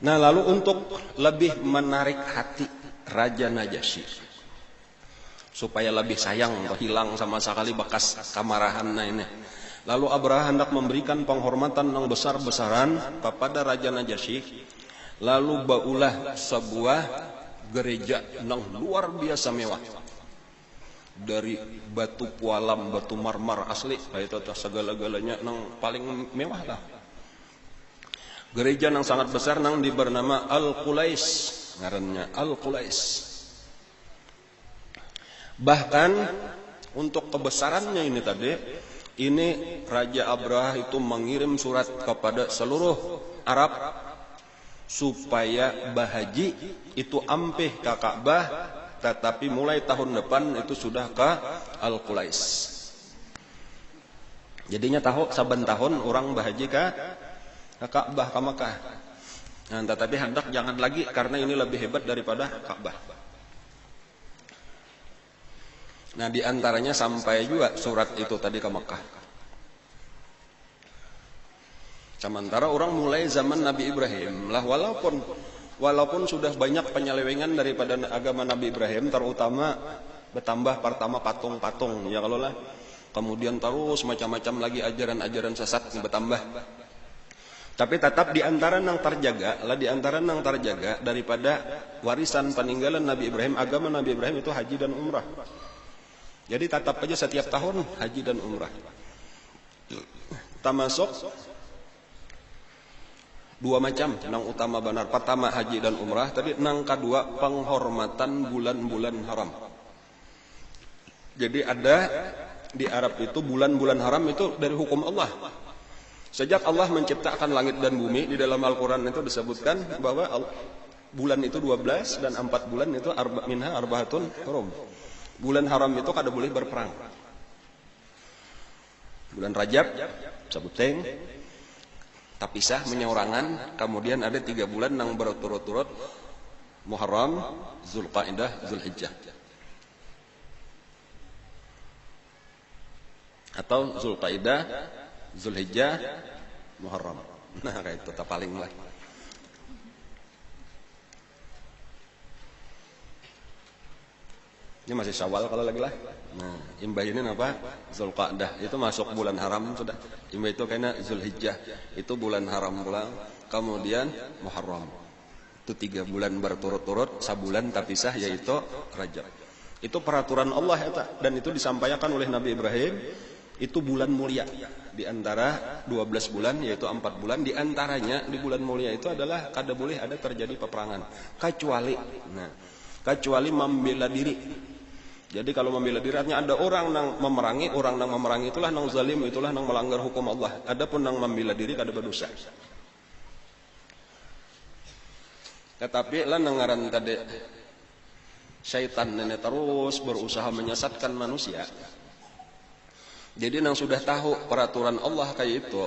Nah, lalu untuk lebih menarik hati Raja Najasyi, supaya lebih sayang atau hilang sama sekali bekas kemarahan ini. Lalu Abraha hendak memberikan penghormatan yang besar-besaran kepada Raja Najasyi. Lalu baulah sebuah gereja yang luar biasa mewah. Dari batu pualam, batu marmer asli, itu segala-galanya yang paling mewah lah. Gereja yang sangat besar yang bernama Al-Qulais, ngarannya Al-Qulais. Bahkan untuk kebesarannya ini tadi, ini Raja Abraha itu mengirim surat kepada seluruh Arab supaya bahaji itu ampih ke Ka'bah, tetapi mulai tahun depan itu sudah ke Al-Qulais. Jadinya saban tahun orang bahaji ke Ka'bah, ke Makkah. Nah, tetapi hendak jangan lagi karena ini lebih hebat daripada Ka'bah. Nah, di antaranya sampai juga surat itu tadi ke Makkah. Sementara orang mulai zaman Nabi Ibrahim lah, walaupun sudah banyak penyelewengan daripada agama Nabi Ibrahim, terutama bertambah pertama patung-patung ya kalau lah. Kemudian terus macam-macam lagi ajaran-ajaran sesat bertambah. Tapi tetap di antara yang terjaga daripada warisan peninggalan Nabi Ibrahim, agama Nabi Ibrahim itu haji dan umrah. Jadi tetap aja setiap tahun haji dan umrah. Termasuk dua macam nang utama benar. Pertama haji dan umrah, tapi nang kedua penghormatan bulan-bulan haram. Jadi ada di Arab itu bulan-bulan haram itu dari hukum Allah. Sejak Allah menciptakan langit dan bumi, di dalam Al-Quran itu disebutkan bahwa bulan itu 12 dan 4 bulan itu minha arbahatun hurum. Bulan haram itu kada boleh berperang. Bulan Rajab, Sabuteng, tapisah menyorangan. Kemudian ada 3 bulan yang berturut-turut, Muharram, Zulqa'dah, Zulhijjah. Atau Zulqa'dah, Zulhijjah, Muharram. Nah, kayak itu tak paling lah. Ini masih Syawal kalau lagi lah. Nah, imbah ini apa? Zulqa'dah. Itu masuk bulan haram sudah. Imbah itu kayaknya Zulhijjah. Itu bulan haram pula. Kemudian Muharram. Itu 3 bulan berturut-turut, sabulan tapi sah, yaitu Rajab. Itu peraturan Allah ya, dan itu disampaikan oleh Nabi Ibrahim. Itu bulan mulia di antara 12 bulan, yaitu 4 bulan. Di antaranya di bulan mulia itu adalah kada boleh ada terjadi peperangan, kecuali membela diri. Jadi kalau membela diri artinya ada orang nang memerangi itulah nang zalim, itulah nang melanggar hukum Allah. Adapun nang membela diri kada berdosa. Tetapi lah nangaran tadi syaitan nenek terus berusaha menyesatkan manusia. Jadi nang sudah tahu peraturan Allah kayak itu,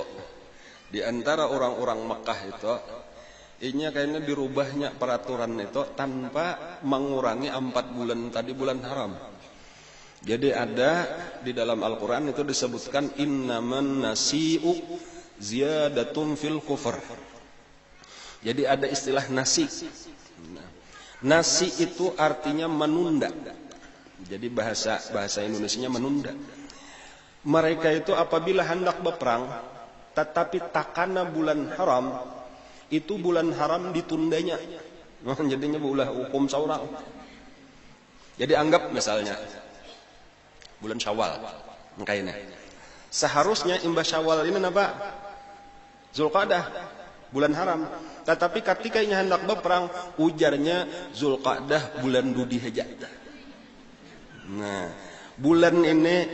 di antara orang-orang Mekah itu, ini kayaknya dirubahnya peraturan itu tanpa mengurangi 4 bulan tadi bulan haram. Jadi ada di dalam Al-Quran itu disebutkan innaman nasi'u ziyadatun fil kufr. Jadi ada istilah nasi. Nasi itu artinya menunda. Jadi bahasa Indonesianya menunda. Mereka itu apabila hendak berperang, tetapi takana bulan haram, itu bulan haram ditundanya. Jadinya bulan hukum saurang. Jadi anggap misalnya bulan Syawal, ini. Seharusnya imbah Syawal ini apa? Zulqa'dah, bulan haram. Tetapi ketika ini hendak berperang, ujarnya Zulqa'dah bulan Dzulhijjah. Nah, bulan ini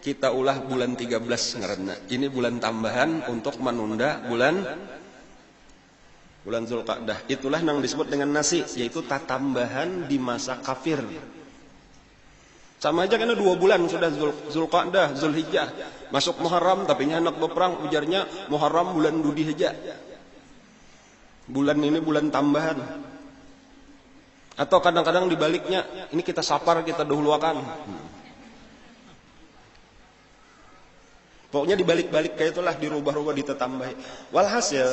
kita ulah bulan 13 ngaranna. Ini bulan tambahan untuk menunda bulan Zulqa'dah. Itulah yang disebut dengan nasi, yaitu tambahan di masa kafir. Sama aja karena 2 bulan sudah Zulqa'dah, Zulhijjah. Masuk Muharram tapi hendak berperang, ujarnya Muharram bulan Dzulhijjah. Bulan ini bulan tambahan. Atau kadang-kadang dibaliknya, ini kita sapar, kita dahuluakan. Pokoknya dibalik-balik kayak itulah, dirubah-rubah, ditambahi. Walhasil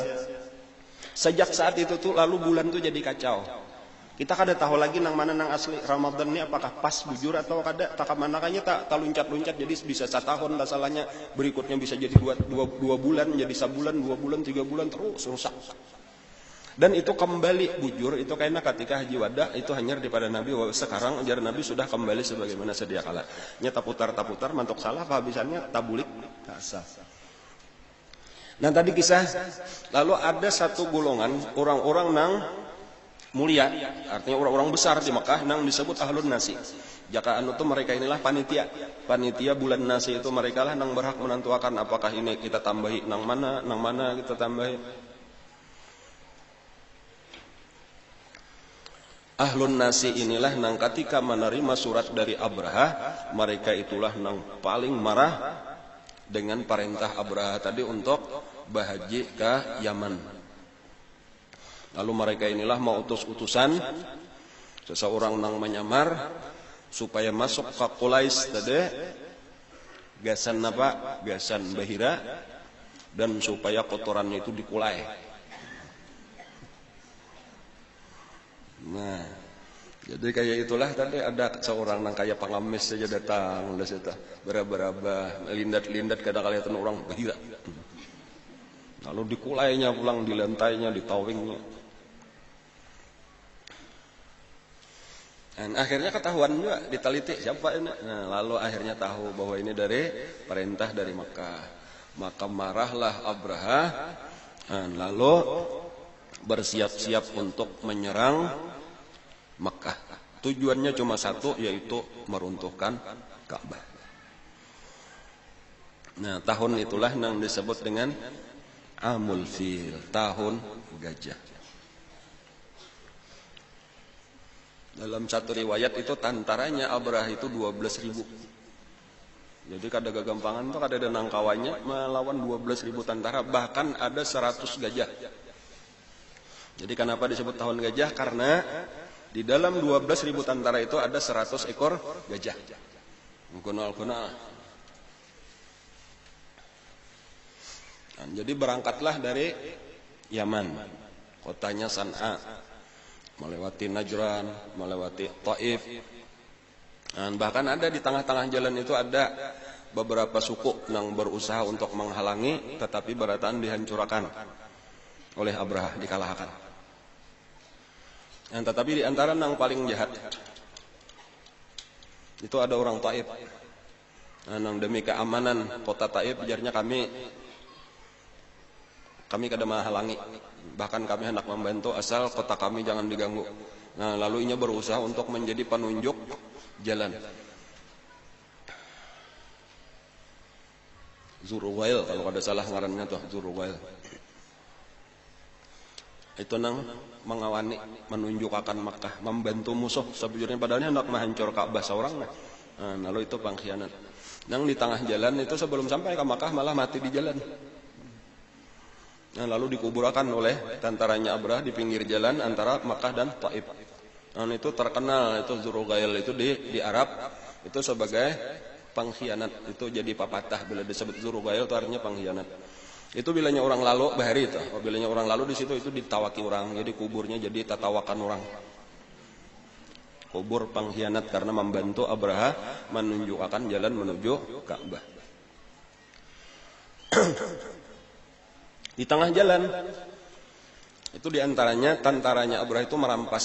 sejak saat itu tuh lalu bulan tuh jadi kacau. Kita kada tahu lagi nang mana nang asli Ramadan ini, apakah pas bujur atau kada. Tak manakanya tak luncat-luncat, jadi bisa 1 tahun masalahnya, berikutnya bisa jadi 2 bulan, jadi sebulan, 2 bulan, 3 bulan, terus rusak. Dan itu kembali bujur itu kayaknya ketika Haji Wada itu hanya daripada Nabi. Sekarang ajar Nabi sudah kembali sebagaimana sedia kala. Nya taputar mantok salah, kehabisannya tabulik kasah. Nah tadi kisah, lalu ada satu golongan orang-orang nang mulia, artinya orang-orang besar di Mekah nang disebut ahlun nasi. Jaka anu tuh mereka inilah panitia bulan nasi itu, mereka lah nang berhak menentukan apakah ini kita tambahi nang mana kita tambahi. Ahlun nasi inilah nang ketika menerima surat dari Abraha, mereka itulah nang paling marah dengan perintah Abraha tadi untuk berhaji ke Yaman. Lalu mereka inilah mau utus-utusan seseorang nang menyamar supaya masuk ke Quraisy tadi, gasan Bahira, dan supaya kotorannya itu dikulai. Nah, jadi kayak itulah tadi ada seorang nang kayak pengamis saja datang, beraba-raba, lindat-lindat kadang-kadang orang Bahira. Lalu dikulainya pulang, di lantainya, di towingnya. Dan akhirnya ketahuan juga, diteliti siapa ini. Nah, lalu akhirnya tahu bahwa ini dari perintah dari Makkah. Maka marahlah Abraha, lalu bersiap-siap untuk menyerang Makkah. Tujuannya cuma satu, yaitu meruntuhkan Ka'bah. Nah, tahun itulah yang disebut dengan Amul Fil, tahun gajah. Dalam satu riwayat itu tantaranya Abraha itu 12.000. Jadi kada gagampangan tuh, kada ada nangkawannya melawan 12.000 tentara, bahkan ada 100 gajah. Jadi kenapa disebut tahun gajah? Karena di dalam 12.000 tentara itu ada 100 ekor gajah. Guna. Jadi berangkatlah dari Yaman, kotanya San'a, melewati Najran, melewati Taif, Dan bahkan ada di tengah-tengah jalan itu ada beberapa suku yang berusaha untuk menghalangi, tetapi barataan dihancurkan oleh Abraha, dikalahkan. Dan tetapi di antara yang paling jahat itu ada orang Taif. Nang demi keamanan kota Taif, ujarnya kami kada menghalangi, bahkan kami hendak membantu asal kota kami jangan diganggu. Nah, lalu inya berusaha untuk menjadi penunjuk jalan. Zuruwail kalau ada salah ngarannya tuh, Zuruwail. Itu nang mengawani, menunjukkan Makkah, membantu musuh sebujurnya, padahal hendak menghancur Ka'bah seorang. Nah, lalu itu pengkhianat. Nang di tengah jalan itu sebelum sampai ke Makkah malah mati di jalan. Nah, lalu dikuburkan oleh tentaranya Abraha di pinggir jalan antara Makkah dan Taif. Nah, itu terkenal itu Zuruwail itu di Arab itu sebagai pengkhianat. Itu jadi papatah bila disebut Zuruwail itu artinya pengkhianat. Itu bilanya orang lalu bahari itu. Bilanya orang lalu di situ itu ditawaki orang. Jadi kuburnya jadi tatawakan orang. Kubur pengkhianat karena membantu Abraha menunjukkan jalan menuju Ka'bah. Di tengah jalan itu diantaranya tentaranya Abraha itu merampas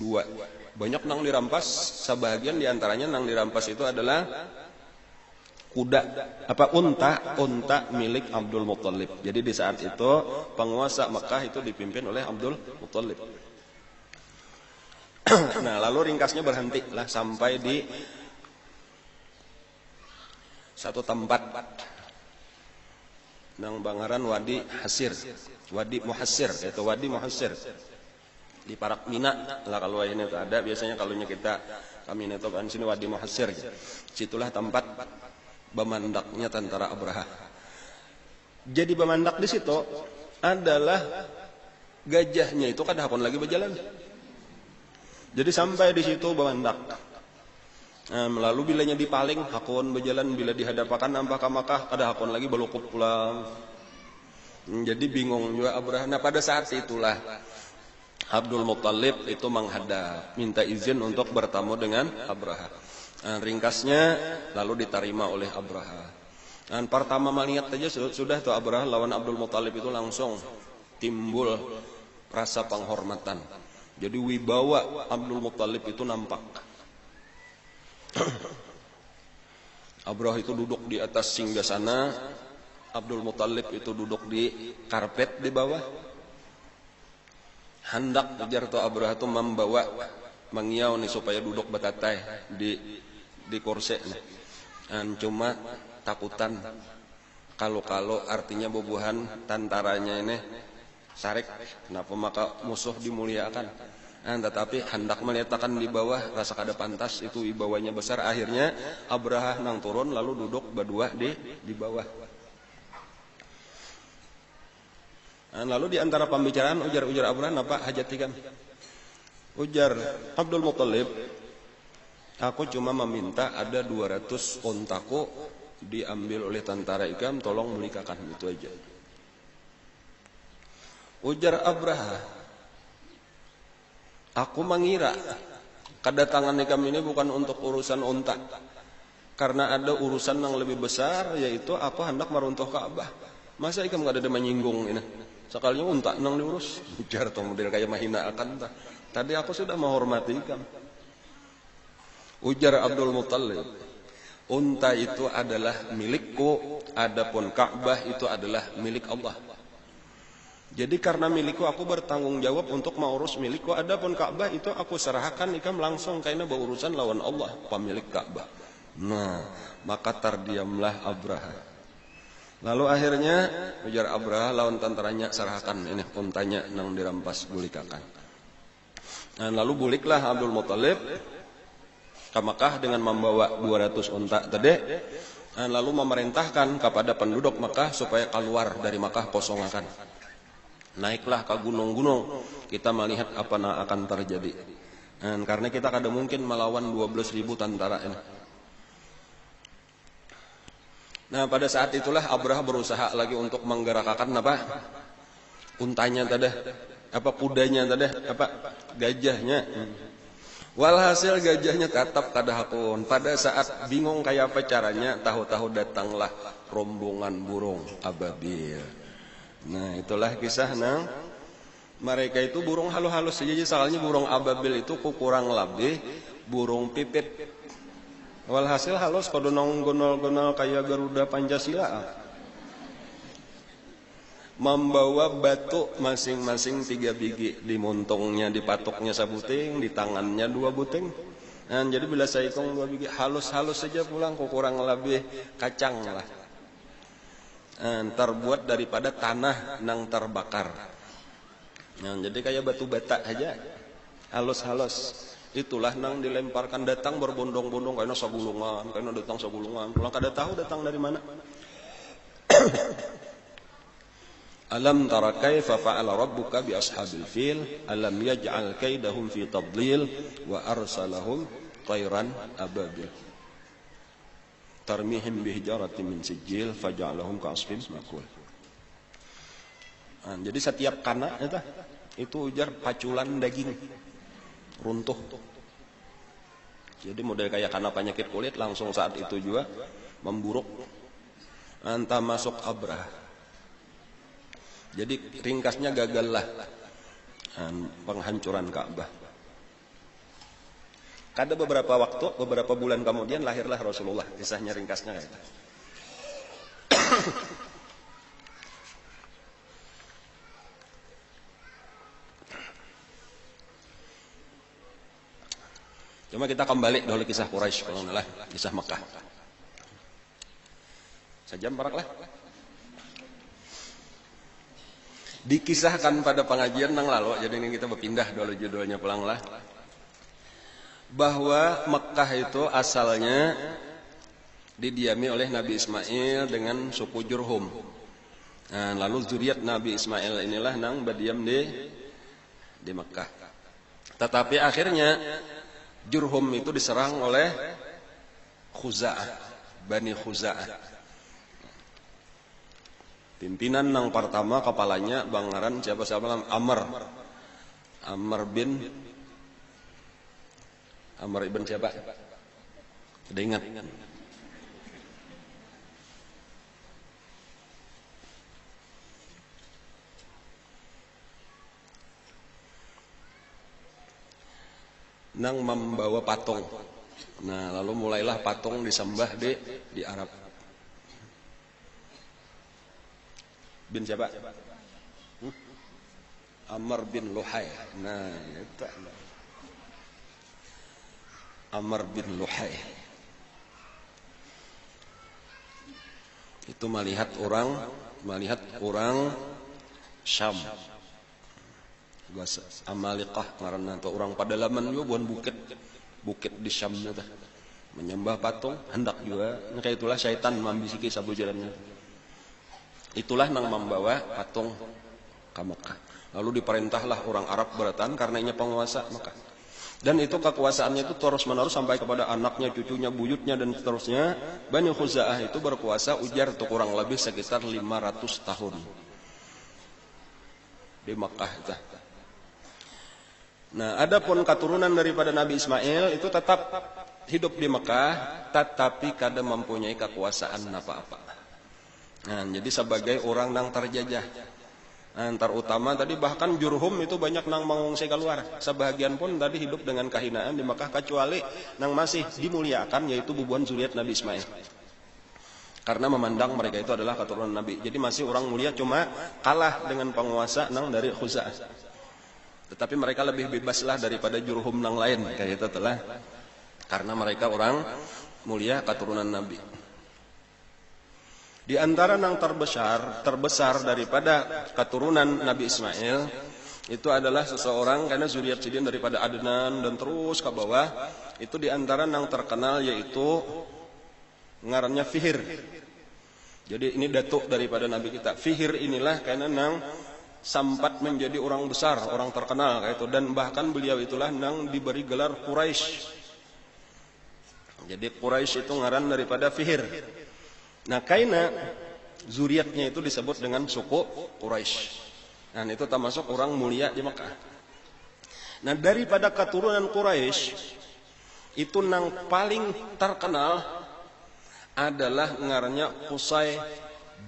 dua. Banyak nang dirampas, sebagian diantaranya nang dirampas itu adalah kuda, unta milik Abdul Muttalib. Jadi di saat itu penguasa Mekah itu dipimpin oleh Abdul Muttalib. Nah, lalu ringkasnya berhenti lah sampai di satu tempat nang bangaran Wadi Hasir, Wadi Muhassir, yaitu Wadi Muhassir di Parak Mina lah kalau ini itu ada biasanya kalau kami itu kan sini Wadi Muhassir. Situlah tempat bemandaknya tentara Abraha. Jadi bemandak di situ adalah gajahnya itu kada hakon lagi berjalan. Jadi sampai di situ bemandak. Lalu bilanya dipaling hakon berjalan, bila dihadapakan nampak ke Makkah kada hakon lagi belukut pulang. Jadi bingung juga Abraha. Nah, pada saat itulah Abdul Muttalib itu menghadap, minta izin untuk bertamu dengan Abraha. Ringkasnya lalu diterima oleh Abraha. Dan pertama melihat saja sudah tuh Abraha lawan Abdul Muttalib itu langsung timbul rasa penghormatan. Jadi wibawa Abdul Muttalib itu nampak. Abraha itu duduk di atas singgasana, Abdul Muttalib itu duduk di karpet di bawah. Hendak ujar tuh Abraha itu membawa mengiau nih supaya duduk batatai di kursi nih. Cuma takutan kalau artinya bubuhan tentaranya ini sarik, kenapa maka musuh dimuliakan. Tetapi hendak meletakkan di bawah rasa kada pantas, itu wibawanya besar. Akhirnya Abraha nang turun lalu duduk berdua di bawah. Lalu di antara pembicaraan ujar Abraha, "Napa hajat ikan?" Ujar Abdul Muttalib, "Aku cuma meminta ada 200 ontaku diambil oleh tentara ikam, tolong menikahkan." Itu aja. Ujar Abraha, "Aku mengira kedatangan ikam ini bukan untuk urusan unta, karena ada urusan yang lebih besar, yaitu aku hendak meruntuh Ka'bah. Masa ikam gak ada menyinggung ini? Sekalinya unta nang diurus." Ujar tuh model kayak mahina akan tadi aku sudah menghormati ikam. Ujar Abdul Muttalib, "Unta itu adalah milikku, adapun Ka'bah itu adalah milik Allah. Jadi karena milikku aku bertanggung jawab untuk mengurus milikku, adapun Ka'bah itu aku serahkan ikam langsung karena berurusan lawan Allah, pemilik Ka'bah." Nah, maka terdiamlah Abraha. Lalu akhirnya ujar Abraha lawan tentaranya, "Serahkan ini untanya nang dirampas, bulikakan." Nah, lalu buliklah Abdul Muttalib ke Makkah dengan membawa 200 unta tadi. Lalu memerintahkan kepada penduduk Makkah supaya keluar dari Makkah kosongakan. Naiklah ke gunung-gunung, kita melihat apa yang akan terjadi. Karena kita kada mungkin melawan 12.000 tentara ini. Nah, pada saat itulah Abraha berusaha lagi untuk menggerakkan untanya tadi, kudanya tadi, gajahnya. Walhasil gajahnya tetap kada hakun. Pada saat bingung kayak apa caranya, tahu-tahu datanglah rombongan burung ababil. Nah, itulah kisah nang mereka itu burung halus-halus saja. Soalnya burung ababil itu kurang lebih burung pipit. Walhasil halus pada nong gonol-gonol kayak Garuda Pancasila. Membawa batu masing-masing 3 biji, di montongnya, di patoknya sabuting, di tangannya 2 buting. Nah, jadi bila saya hitung 2 biji, halus-halus saja pulang, kurang lebih kacang lah. Terbuat daripada tanah nang terbakar. Nah, jadi kayak batu bata aja, halus-halus. Itulah nang dilemparkan, datang berbondong-bondong, kayaknya sagulungan, kayaknya datang sagulungan. Pulang kada tahu datang dari mana. Alam tara kaifa fa'ala rabbuka bi ashabil fil alam yaj'al kaidahum fi tadlil wa arsalahum tayran ababil tarmihim bi hijaratin min sijil faja'alahum ka'asfin makul. Jadi setiap kana itu ujar paculan daging runtuh. Jadi model kayak kana penyakit kulit langsung saat itu juga memburuk. Anta masuk abrah. Jadi ringkasnya gagallah penghancuran Ka'bah. Kada beberapa waktu, beberapa bulan kemudian lahirlah Rasulullah. Kisahnya ringkasnya kayak itu. Cuma kita kembali dahulu kisah Quraisy, kalau enggak kisah Mekah. Sejam baraklah. Dikisahkan pada pengajian nang lalu, jadi ini kita berpindah dulu judulnya pulanglah. Bahwa Mekah itu asalnya didiami oleh Nabi Ismail dengan suku Jurhum. Nah, lalu zuriat Nabi Ismail inilah nang berdiam di Mekah. Tetapi akhirnya Jurhum itu diserang oleh Khuza'ah, Bani Khuza'ah. Pimpinan nang pertama kepalanya bangaran siapa Amr ibn siapa? Sudah ingat? Nang membawa patung. Nah, lalu mulailah patung disembah di Arab. Bin siapa? Amr bin Luhai. Nah, itu Amr bin Luhai. Itu melihat orang Syam. Bahasa Amalikah ngaranna tu orang pedalaman juga bukan bukit di Syam itu. Menyembah patung hendak juga. Kayak itulah syaitan membisiki sabujarannya. Itulah nang membawa patung ke Mekah. Lalu diperintahlah orang Arab bertahan karena ini penguasa Mekah. Dan itu kekuasaannya itu terus-menerus sampai kepada anaknya, cucunya, buyutnya dan seterusnya. Bani Khuza'ah itu berkuasa ujar itu kurang lebih sekitar 500 tahun di Mekah itu. Nah, adapun keturunan daripada Nabi Ismail itu tetap hidup di Mekah, tetapi kada mempunyai kekuasaan apa-apa. Nah, jadi sebagai orang nang terjajah. Nah, terutama tadi bahkan Jurhum itu banyak nang mengungsi keluar. Sebahagian pun tadi hidup dengan kehinaan di Mekah kecuali nang masih dimuliakan yaitu bubuhan zuriat Nabi Ismail. Karena memandang mereka itu adalah keturunan Nabi. Jadi masih orang mulia cuma kalah dengan penguasa nang dari Khuza'ah. Tetapi mereka lebih bebaslah daripada Jurhum nang lain kayak itu telah. Karena mereka orang mulia keturunan Nabi. Di antara nang terbesar daripada keturunan Nabi Ismail itu adalah seseorang karena zuriat sidin daripada Adnan dan terus ke bawah itu di antara nang terkenal yaitu ngarannya Fihir. Jadi ini datuk daripada Nabi kita. Fihir inilah karena nang sempat menjadi orang besar, orang terkenal kayak itu dan bahkan beliau itulah nang diberi gelar Quraisy. Jadi Quraisy itu ngaran daripada Fihir. Nah, kaina zuriatnya itu disebut dengan suku Quraisy. Nah, itu termasuk orang mulia di Mekah. Nah, daripada keturunan Quraisy itu nang paling terkenal adalah ngarannya Qusay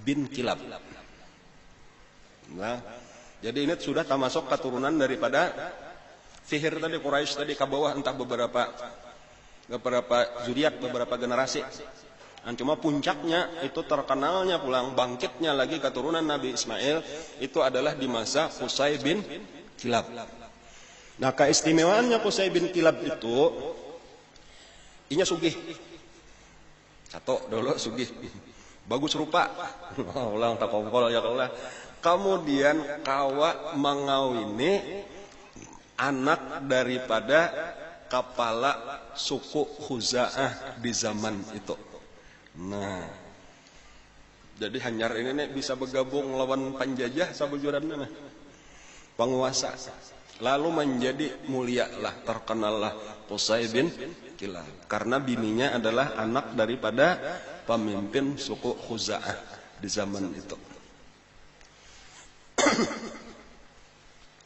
bin Kilab. Nah, jadi ini sudah termasuk keturunan daripada Fihr tadi, Quraisy tadi ke bawah entah beberapa zuriat, beberapa generasi. Dan cuma puncaknya itu terkenalnya pulang bangkitnya lagi keturunan Nabi Ismail itu adalah di masa Qusay bin Kilab. Nah, keistimewaannya Qusay bin Kilab itu inya sugih. Satu dulu sugih. Bagus rupa. Ulang tak kompol ya Allah. Kemudian kawa mengawini anak daripada kepala suku Khuza'ah di zaman itu. Nah, jadi Hanyar ini nih bisa bergabung lawan penjajah sabujuranna penguasa. Lalu menjadi mulia lah, terkenal lah Qusay bin Kilab karena bininya adalah anak daripada pemimpin suku Khuza'ah di zaman itu.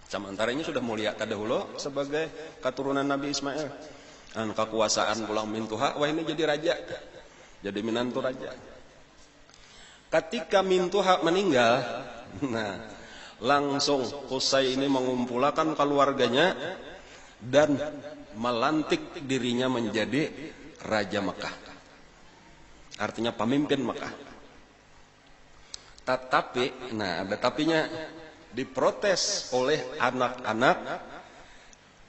Sementara ini sudah mulia terdahulu sebagai keturunan Nabi Ismail. Dan kekuasaan pulang Mintuha, wah ini jadi raja. Jadi menantu raja. Ketika Mintuha meninggal, nah langsung Qusay ini mengumpulkan keluarganya dan melantik dirinya menjadi Raja Mekah. Artinya pemimpin Mekah. Tetapi, nah ada tapinya, diprotes oleh anak-anak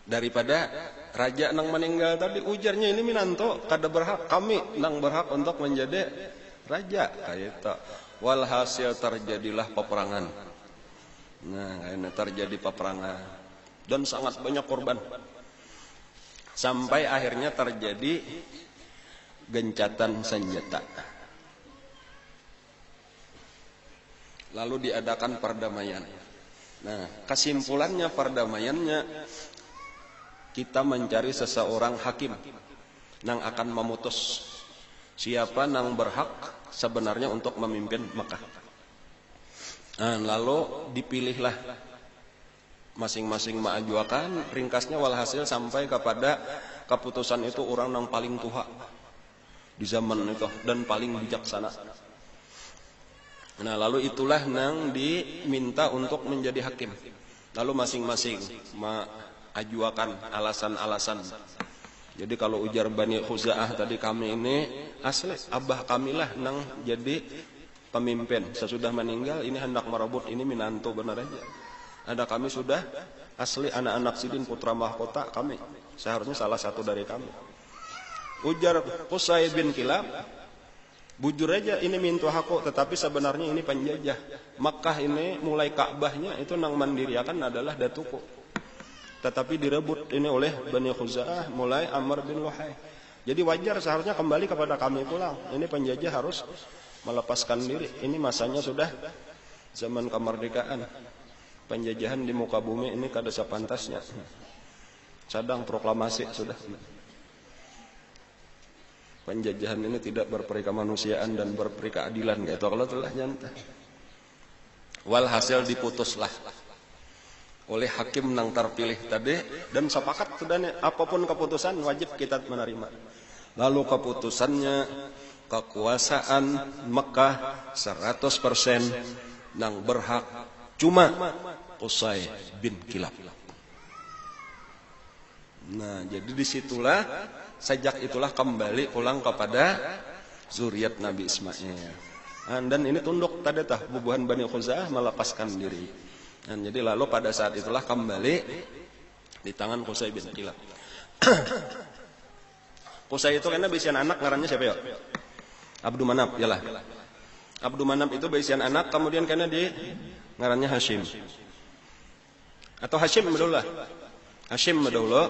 daripada raja nang meninggal tadi. Ujarnya ini minanto kada berhak, kami nang berhak untuk menjadi raja kayak itu. Walhasil terjadilah peperangan. Nah, ini terjadi peperangan dan sangat banyak korban. Sampai akhirnya terjadi gencatan senjata. Lalu diadakan perdamaian. Nah, kesimpulannya perdamaiannya kita mencari seseorang hakim yang akan memutus siapa yang berhak sebenarnya untuk memimpin Mekah. Nah, lalu dipilihlah masing-masing mengajukan, ringkasnya walhasil sampai kepada keputusan itu orang yang paling tua di zaman itu dan paling bijaksana. Nah, lalu itulah yang diminta untuk menjadi hakim. Lalu masing-masing mengajukan alasan-alasan. Jadi kalau ujar Bani Khuza'ah tadi, kami ini asli abah kamilah nang jadi pemimpin. Sesudah meninggal ini hendak merebut ini minantu benar aja. Ada kami sudah asli anak-anak sidin putra mahkota kami. Seharusnya salah satu dari kami. Ujar Qusay bin Kilab, bujur aja ini mintu aku, tetapi sebenarnya ini penjajah. Makkah ini mulai Ka'bahnya itu nang mandiriakan adalah datuku. Tetapi direbut ini oleh Bani Khuza'ah mulai Amr bin Luhai. Jadi wajar seharusnya kembali kepada kami pulang. Ini penjajah harus melepaskan diri. Ini masanya sudah zaman kemerdekaan. Penjajahan di muka bumi ini kada sepantasnya. Cadang proklamasi sudah. Penjajahan ini tidak berperi kemanusiaan dan berperi keadilan gitu. Kalau telah nyata. Walhasil diputuslah oleh hakim yang terpilih tadi dan sepakat sudah apapun keputusan wajib kita menerima. Lalu keputusannya kekuasaan Mekah 100% yang berhak cuma Qusay bin Kilab. Nah, jadi disitulah sejak itulah kembali pulang kepada zuriat Nabi Ismail. Dan ini tunduk tadi tah bubuhan Bani Khuza'ah melepaskan diri. Dan jadi lalu pada saat itulah kembali di tangan Qusay bin Kilab. Qusay itu karena bisian anak ngarannya siapa ya? Abdul Manaf, yalah. Abdul Manaf itu bisian anak, kemudian karena di ngarannya Hashim. Atau Hashim dulu lah. Hashim dulu.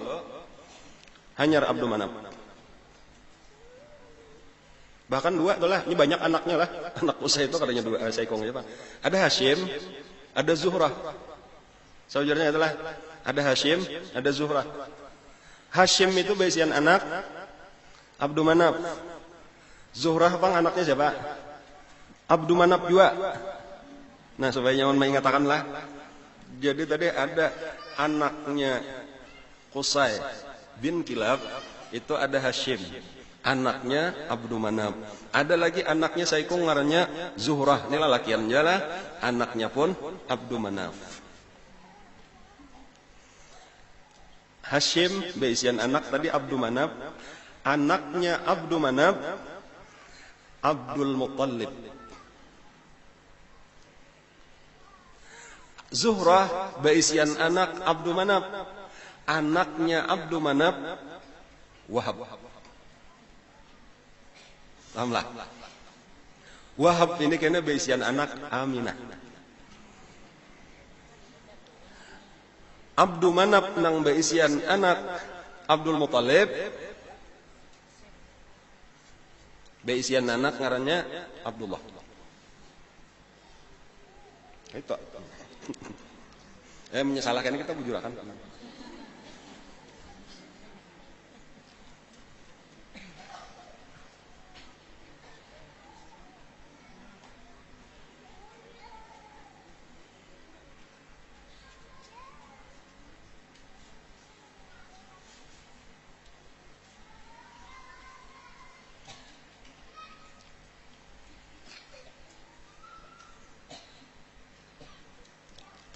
Hanyar Abdul Manaf. Bahkan dua itulah, ini banyak anaknya lah. Anak Qusay itu katanya dua, Saikong ya Pak. Ada Hashim, ada Zuhrah. Saudaranya adalah ada Hashim, ada Zuhrah. Hashim itu bisian anak Abdul Manaf. Zuhrah bang anaknya siapa? Abdul Manaf juga. Nah, supaya nyaman mengatakanlah. Jadi tadi ada anaknya Qusay bin Kilab itu ada Hashim, anaknya Abdu Manaf. Ada lagi anaknya Saikung ngarannya Zuhrah, ini lalakian jala, anaknya pun Abdu Manaf. Hashim beisian anak tadi Abdu Manaf, anaknya Abdu Manaf Abdul Muttalib. Zuhrah beisian anak Abdu Manaf, anaknya Abdu Manaf Wahab. Pahamlah? Wahab ini kena beisian anak Aminah. Abdu Manaf nang beisian anak Abdul Muttalib, beisian anak ngarannya Abdullah. Itu. Menyesalahkan kita bujurakan.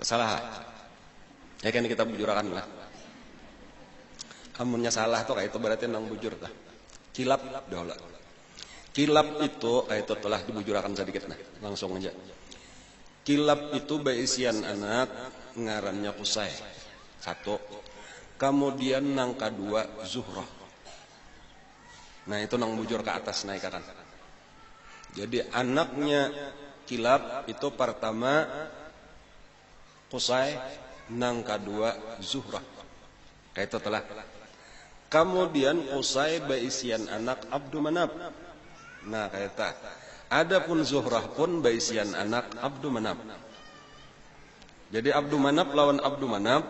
Salah. Ya kan kita bujurakan lah. Amunnya salah tuh kayak itu berarti nang bujur tah. Kilap dola. Kilap itu kayak itu telah dibujurakan sedikit nah. Langsung aja. Kilap itu beisian anak ngarannya Qusay. Satu. Kemudian nang kedua Zuhrah. Nah itu nang bujur ke atas naik kan. Jadi anaknya Kilap itu pertama Qusay, nang kedua Zuhrah. Kayak itu telah. Kemudian Qusay beisian anak Abdu Manaf. Nah kayak itu. Adapun Zuhrah pun beisian anak Abdu Manaf. Jadi Abdu Manaf lawan Abdu Manaf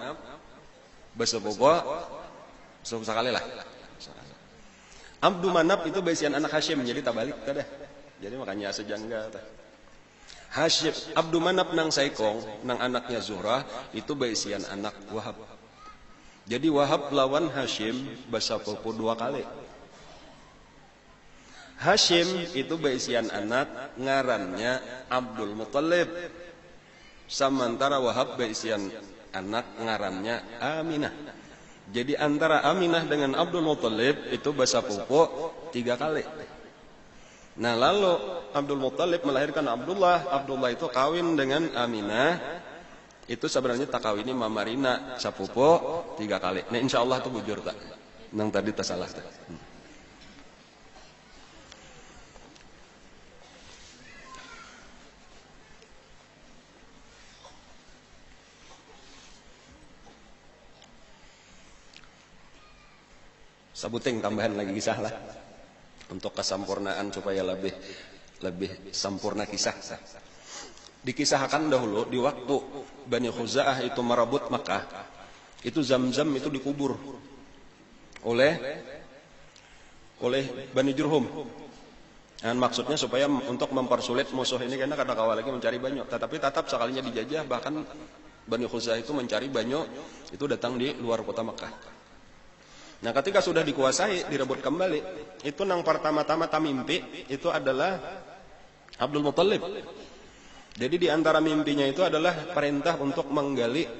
besepupu sekali lah. Abdu Manaf itu beisian anak Hashim, jadi tabalik dah. Jadi makanya sejangga. Hashim, Abdu Manaf nang Saikong, nang anaknya Zuhrah, itu beisian anak Wahab. Jadi Wahab lawan Hashim besepupu dua kali. Hashim itu beisian anak ngarannya Abdul Muttalib. Sementara Wahab beisian anak ngarannya Aminah. Jadi antara Aminah dengan Abdul Muttalib itu besepupu 3 kali. Nah lalu Abdul Muttalib melahirkan Abdullah. Abdullah itu kawin dengan Aminah. Itu sebenarnya tak kawini Mamarina sepupu 3 kali. Nah insya Allah itu bujur tak. Nang tadi tak salah tak. Sabuting tambahan lagi kisah lah. Untuk kesempurnaan supaya lebih sempurna kisah. Dikisahkan dahulu di waktu Bani Khuza'ah itu merebut Makkah, itu Zamzam itu dikubur oleh Bani Jurhum. Dan maksudnya supaya untuk mempersulit musuh ini karena kada kawal lagi mencari banyu. Tetapi tetap sekalinya dijajah, bahkan Bani Khuza'ah itu mencari banyu itu datang di luar kota Makkah. Nah ketika sudah dikuasai, direbut kembali, itu nang pertama-tama tamimpi itu adalah Abdul Muttalib. Jadi di antara mimpinya itu adalah perintah untuk menggali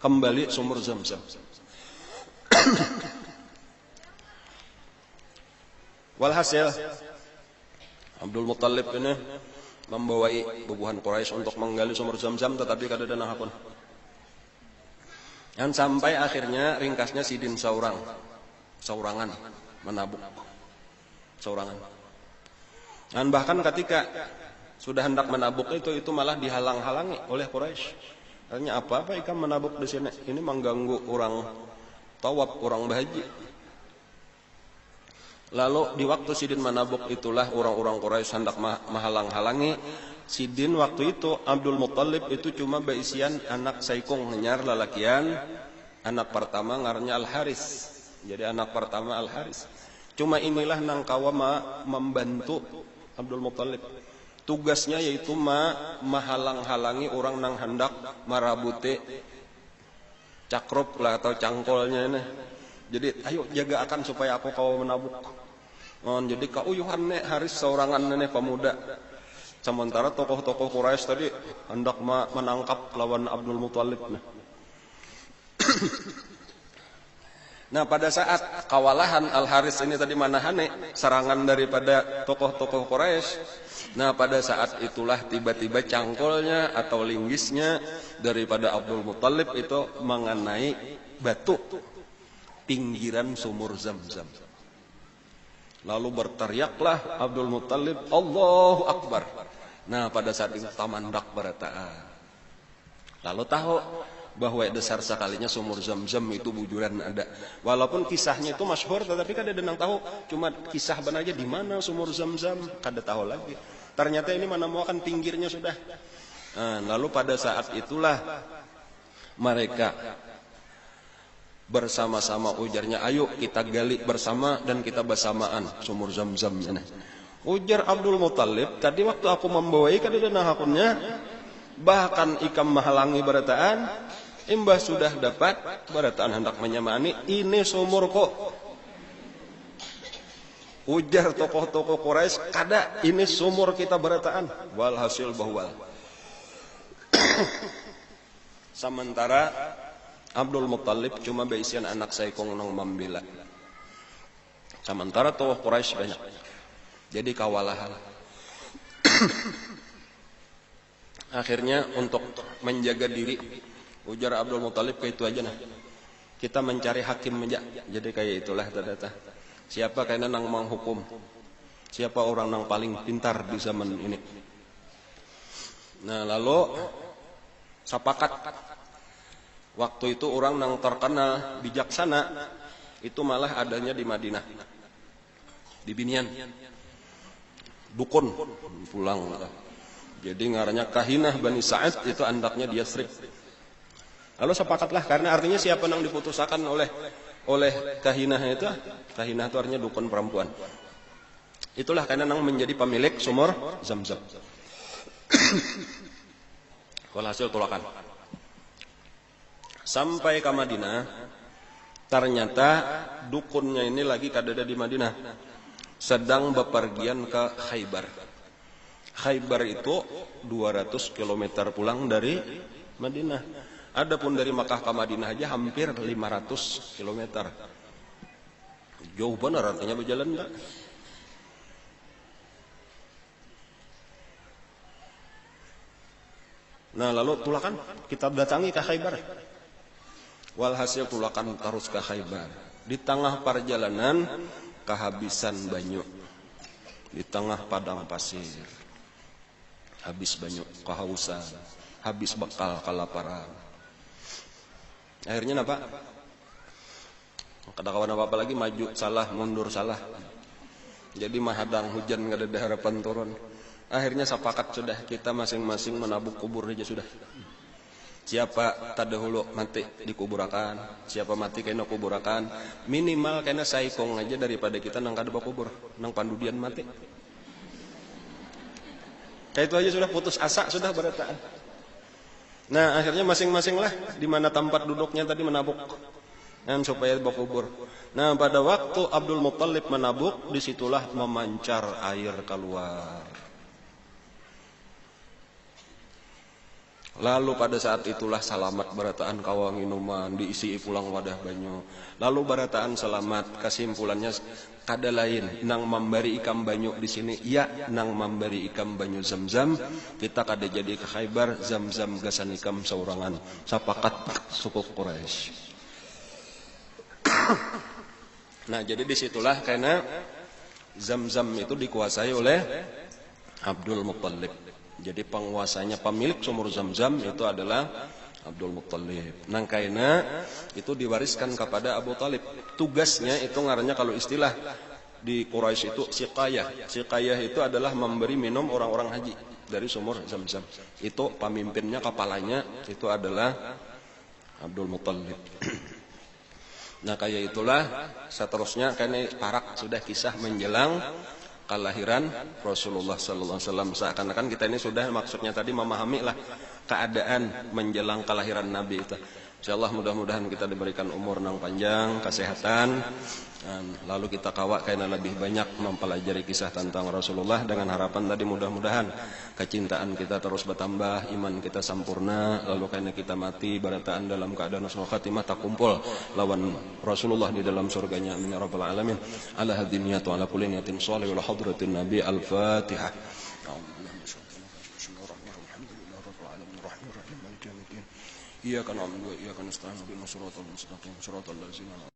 kembali sumur Zamzam. Walhasil Abdul Muttalib ini membawai bubuhan Quraisy untuk menggali sumur Zamzam, tetapi kada ada nahakun. Dan sampai akhirnya ringkasnya Sidin saurangan menabuk saurangan. Dan bahkan ketika sudah hendak menabuk itu malah dihalang-halangi oleh Quraisy. Artinya apa ikan menabuk di sini? Ini mengganggu orang tawaf, orang berhaji. Lalu di waktu Sidin menabuk itulah orang-orang Quraisy hendak menghalang-halangi. Sidin waktu itu Abdul Muttalib itu cuma beisian anak Saikung nyar lalakian. Anak pertama ngarannya Al-Haris. Jadi anak pertama Al-Haris. Cuma inilah nang kawama membantu Abdul Muttalib. Tugasnya yaitu menghalang-halangi orang nang hendak marabuti cakruk lah atau cangkolnya ini. Jadi ayo jaga akan supaya aku kau menabuk. Jadi kauyuhan nek Haris seorangan nenek pemuda. Sementara tokoh-tokoh Quraisy tadi hendak menangkap lawan Abdul Muthalib. Nah pada saat kawalahan Al Haris ini tadi manahane serangan daripada tokoh-tokoh Quraisy. Nah pada saat itulah tiba-tiba cangkolnya atau linggisnya daripada Abdul Muthalib itu mengenai batu pinggiran sumur Zam-Zam. Lalu berteriaklah Abdul Muthalib, Allahu Akbar. Nah pada saat itu tamandak barataan. Lalu tahu bahwa dasar sekalinya sumur Zam-Zam itu bujuran ada. Walaupun kisahnya itu masyhur, tetapi kada denang tahu. Cuma kisah benar aja di mana sumur Zam-Zam, kada tahu lagi. Ternyata ini menemukan pinggirnya sudah. Nah, lalu pada saat itulah mereka bersama-sama ujarnya, ayo kita gali bersama dan kita bersamaan sumur Zam-Zam ini. Ujar Abdul Muthalib, tadi waktu aku membawai kada denang hakunnya, bahkan ikam menghalangi barataan, imbah sudah dapat barataan hendak menyamani, ini sumur kok. Ujar tokoh-tokoh Quraisy, kada ini sumur kita barataan. Walhasil bahwa sementara Abdul Muthalib cuma beisian anak saikong nang membela. Sementara tokoh Quraisy banyak. Jadi kawalahan. Akhirnya untuk menjaga diri, ujar Abdul Muthalib kayak itu aja nah. Kita mencari hakim aja. Jadi kayak itulah data. Siapa kayaknya nang menghukum? Siapa orang nang paling pintar di zaman ini? Nah lalu sepakat. Waktu itu orang nang terkenal bijaksana itu malah adanya di Madinah, di Binian, dukun pulang. Jadi ngarannya Kahinah Bani Sa'ad, itu andaknya dia Yasrib. Lalu sepakatlah karena artinya siapa nang diputusakan oleh Kahinah itu artinya dukun perempuan. Itulah karena nang menjadi pemilik sumur Zam-Zam. Walhasil tulakan. Sampai ke Madinah, ternyata dukunnya ini lagi kadada di Madinah, sedang bepergian ke Khaybar. Khaybar itu 200 km pulang dari Madinah. Adapun dari Makkah ke Madinah aja hampir 500 km. Jauh benar artinya berjalan enggak? Nah lalu tulakan kita datangi ke Khaybar. Walhasil tulakan terus ke Khaybar. Di tengah perjalanan kehabisan banyu. Di tengah padang pasir. Habis banyu, kehausan. Habis bekal, kelaparan. Akhirnya apa? Kada kawan apa-apa lagi, maju salah, mundur salah. Jadi mahadang hujan gak ada harapan turun. Akhirnya sepakat sudah, kita masing-masing menabuk kubur aja sudah. Siapa terdahulu mati dikuburakan, siapa mati kena kuburakan, minimal kena saikong aja daripada kita nang kada kubur, nang pandudian mati. Kayak itu aja sudah putus asa sudah berataan. Nah akhirnya masing-masing lah di mana tempat duduknya tadi menabuk, dan supaya berkubur. Nah pada waktu Abdul Muthalib menabuk, disitulah memancar air keluar. Lalu pada saat itulah selamat barataan kawang minuman diisi pulang wadah banyu. Lalu barataan selamat, kesimpulannya kada lain nang memberi ikan banyu di sini, ya nang memberi ikan banyu Zam-Zam. Kita kada jadi ke Khaybar, Zam-Zam gasan ikam saurangan. Sepakat suku Quraisy. Nah jadi disitulah karena Zam-Zam itu dikuasai oleh Abdul Muthalib. Jadi penguasanya, pemilik sumur Zam-Zam itu adalah Abdul Muthalib. Nangkaina itu diwariskan kepada Abu Talib. Tugasnya itu ngarannya kalau istilah di Quraisy itu siqayah. Siqayah itu adalah memberi minum orang-orang haji dari sumur Zam-Zam. Itu pemimpinnya, kepalanya itu adalah Abdul Muthalib. Nah kayak itulah seterusnya karena parak sudah kisah menjelang kelahiran Rasulullah sallallahu alaihi wasallam. Seakan-akan kita ini sudah maksudnya tadi memahami lah keadaan menjelang kelahiran Nabi itu. Insyaallah mudah-mudahan kita diberikan umur nang panjang, kesehatan, dan lalu kita kawak karena lebih banyak mempelajari kisah tentang Rasulullah dengan harapan tadi mudah-mudahan kecintaan kita terus bertambah, iman kita sempurna, lalu karena kita mati barataan dalam keadaan husnul khatimah tak kumpul lawan Rasulullah di dalam surganya. Amin ya rabbal alamin. Ala hadin niyat wa ala kulli niyatin shalih wa hadratin nabi. Al-Fatihah. إياك نعبد وإياك نستعين اهدنا الصراط المستقيم صراط الذين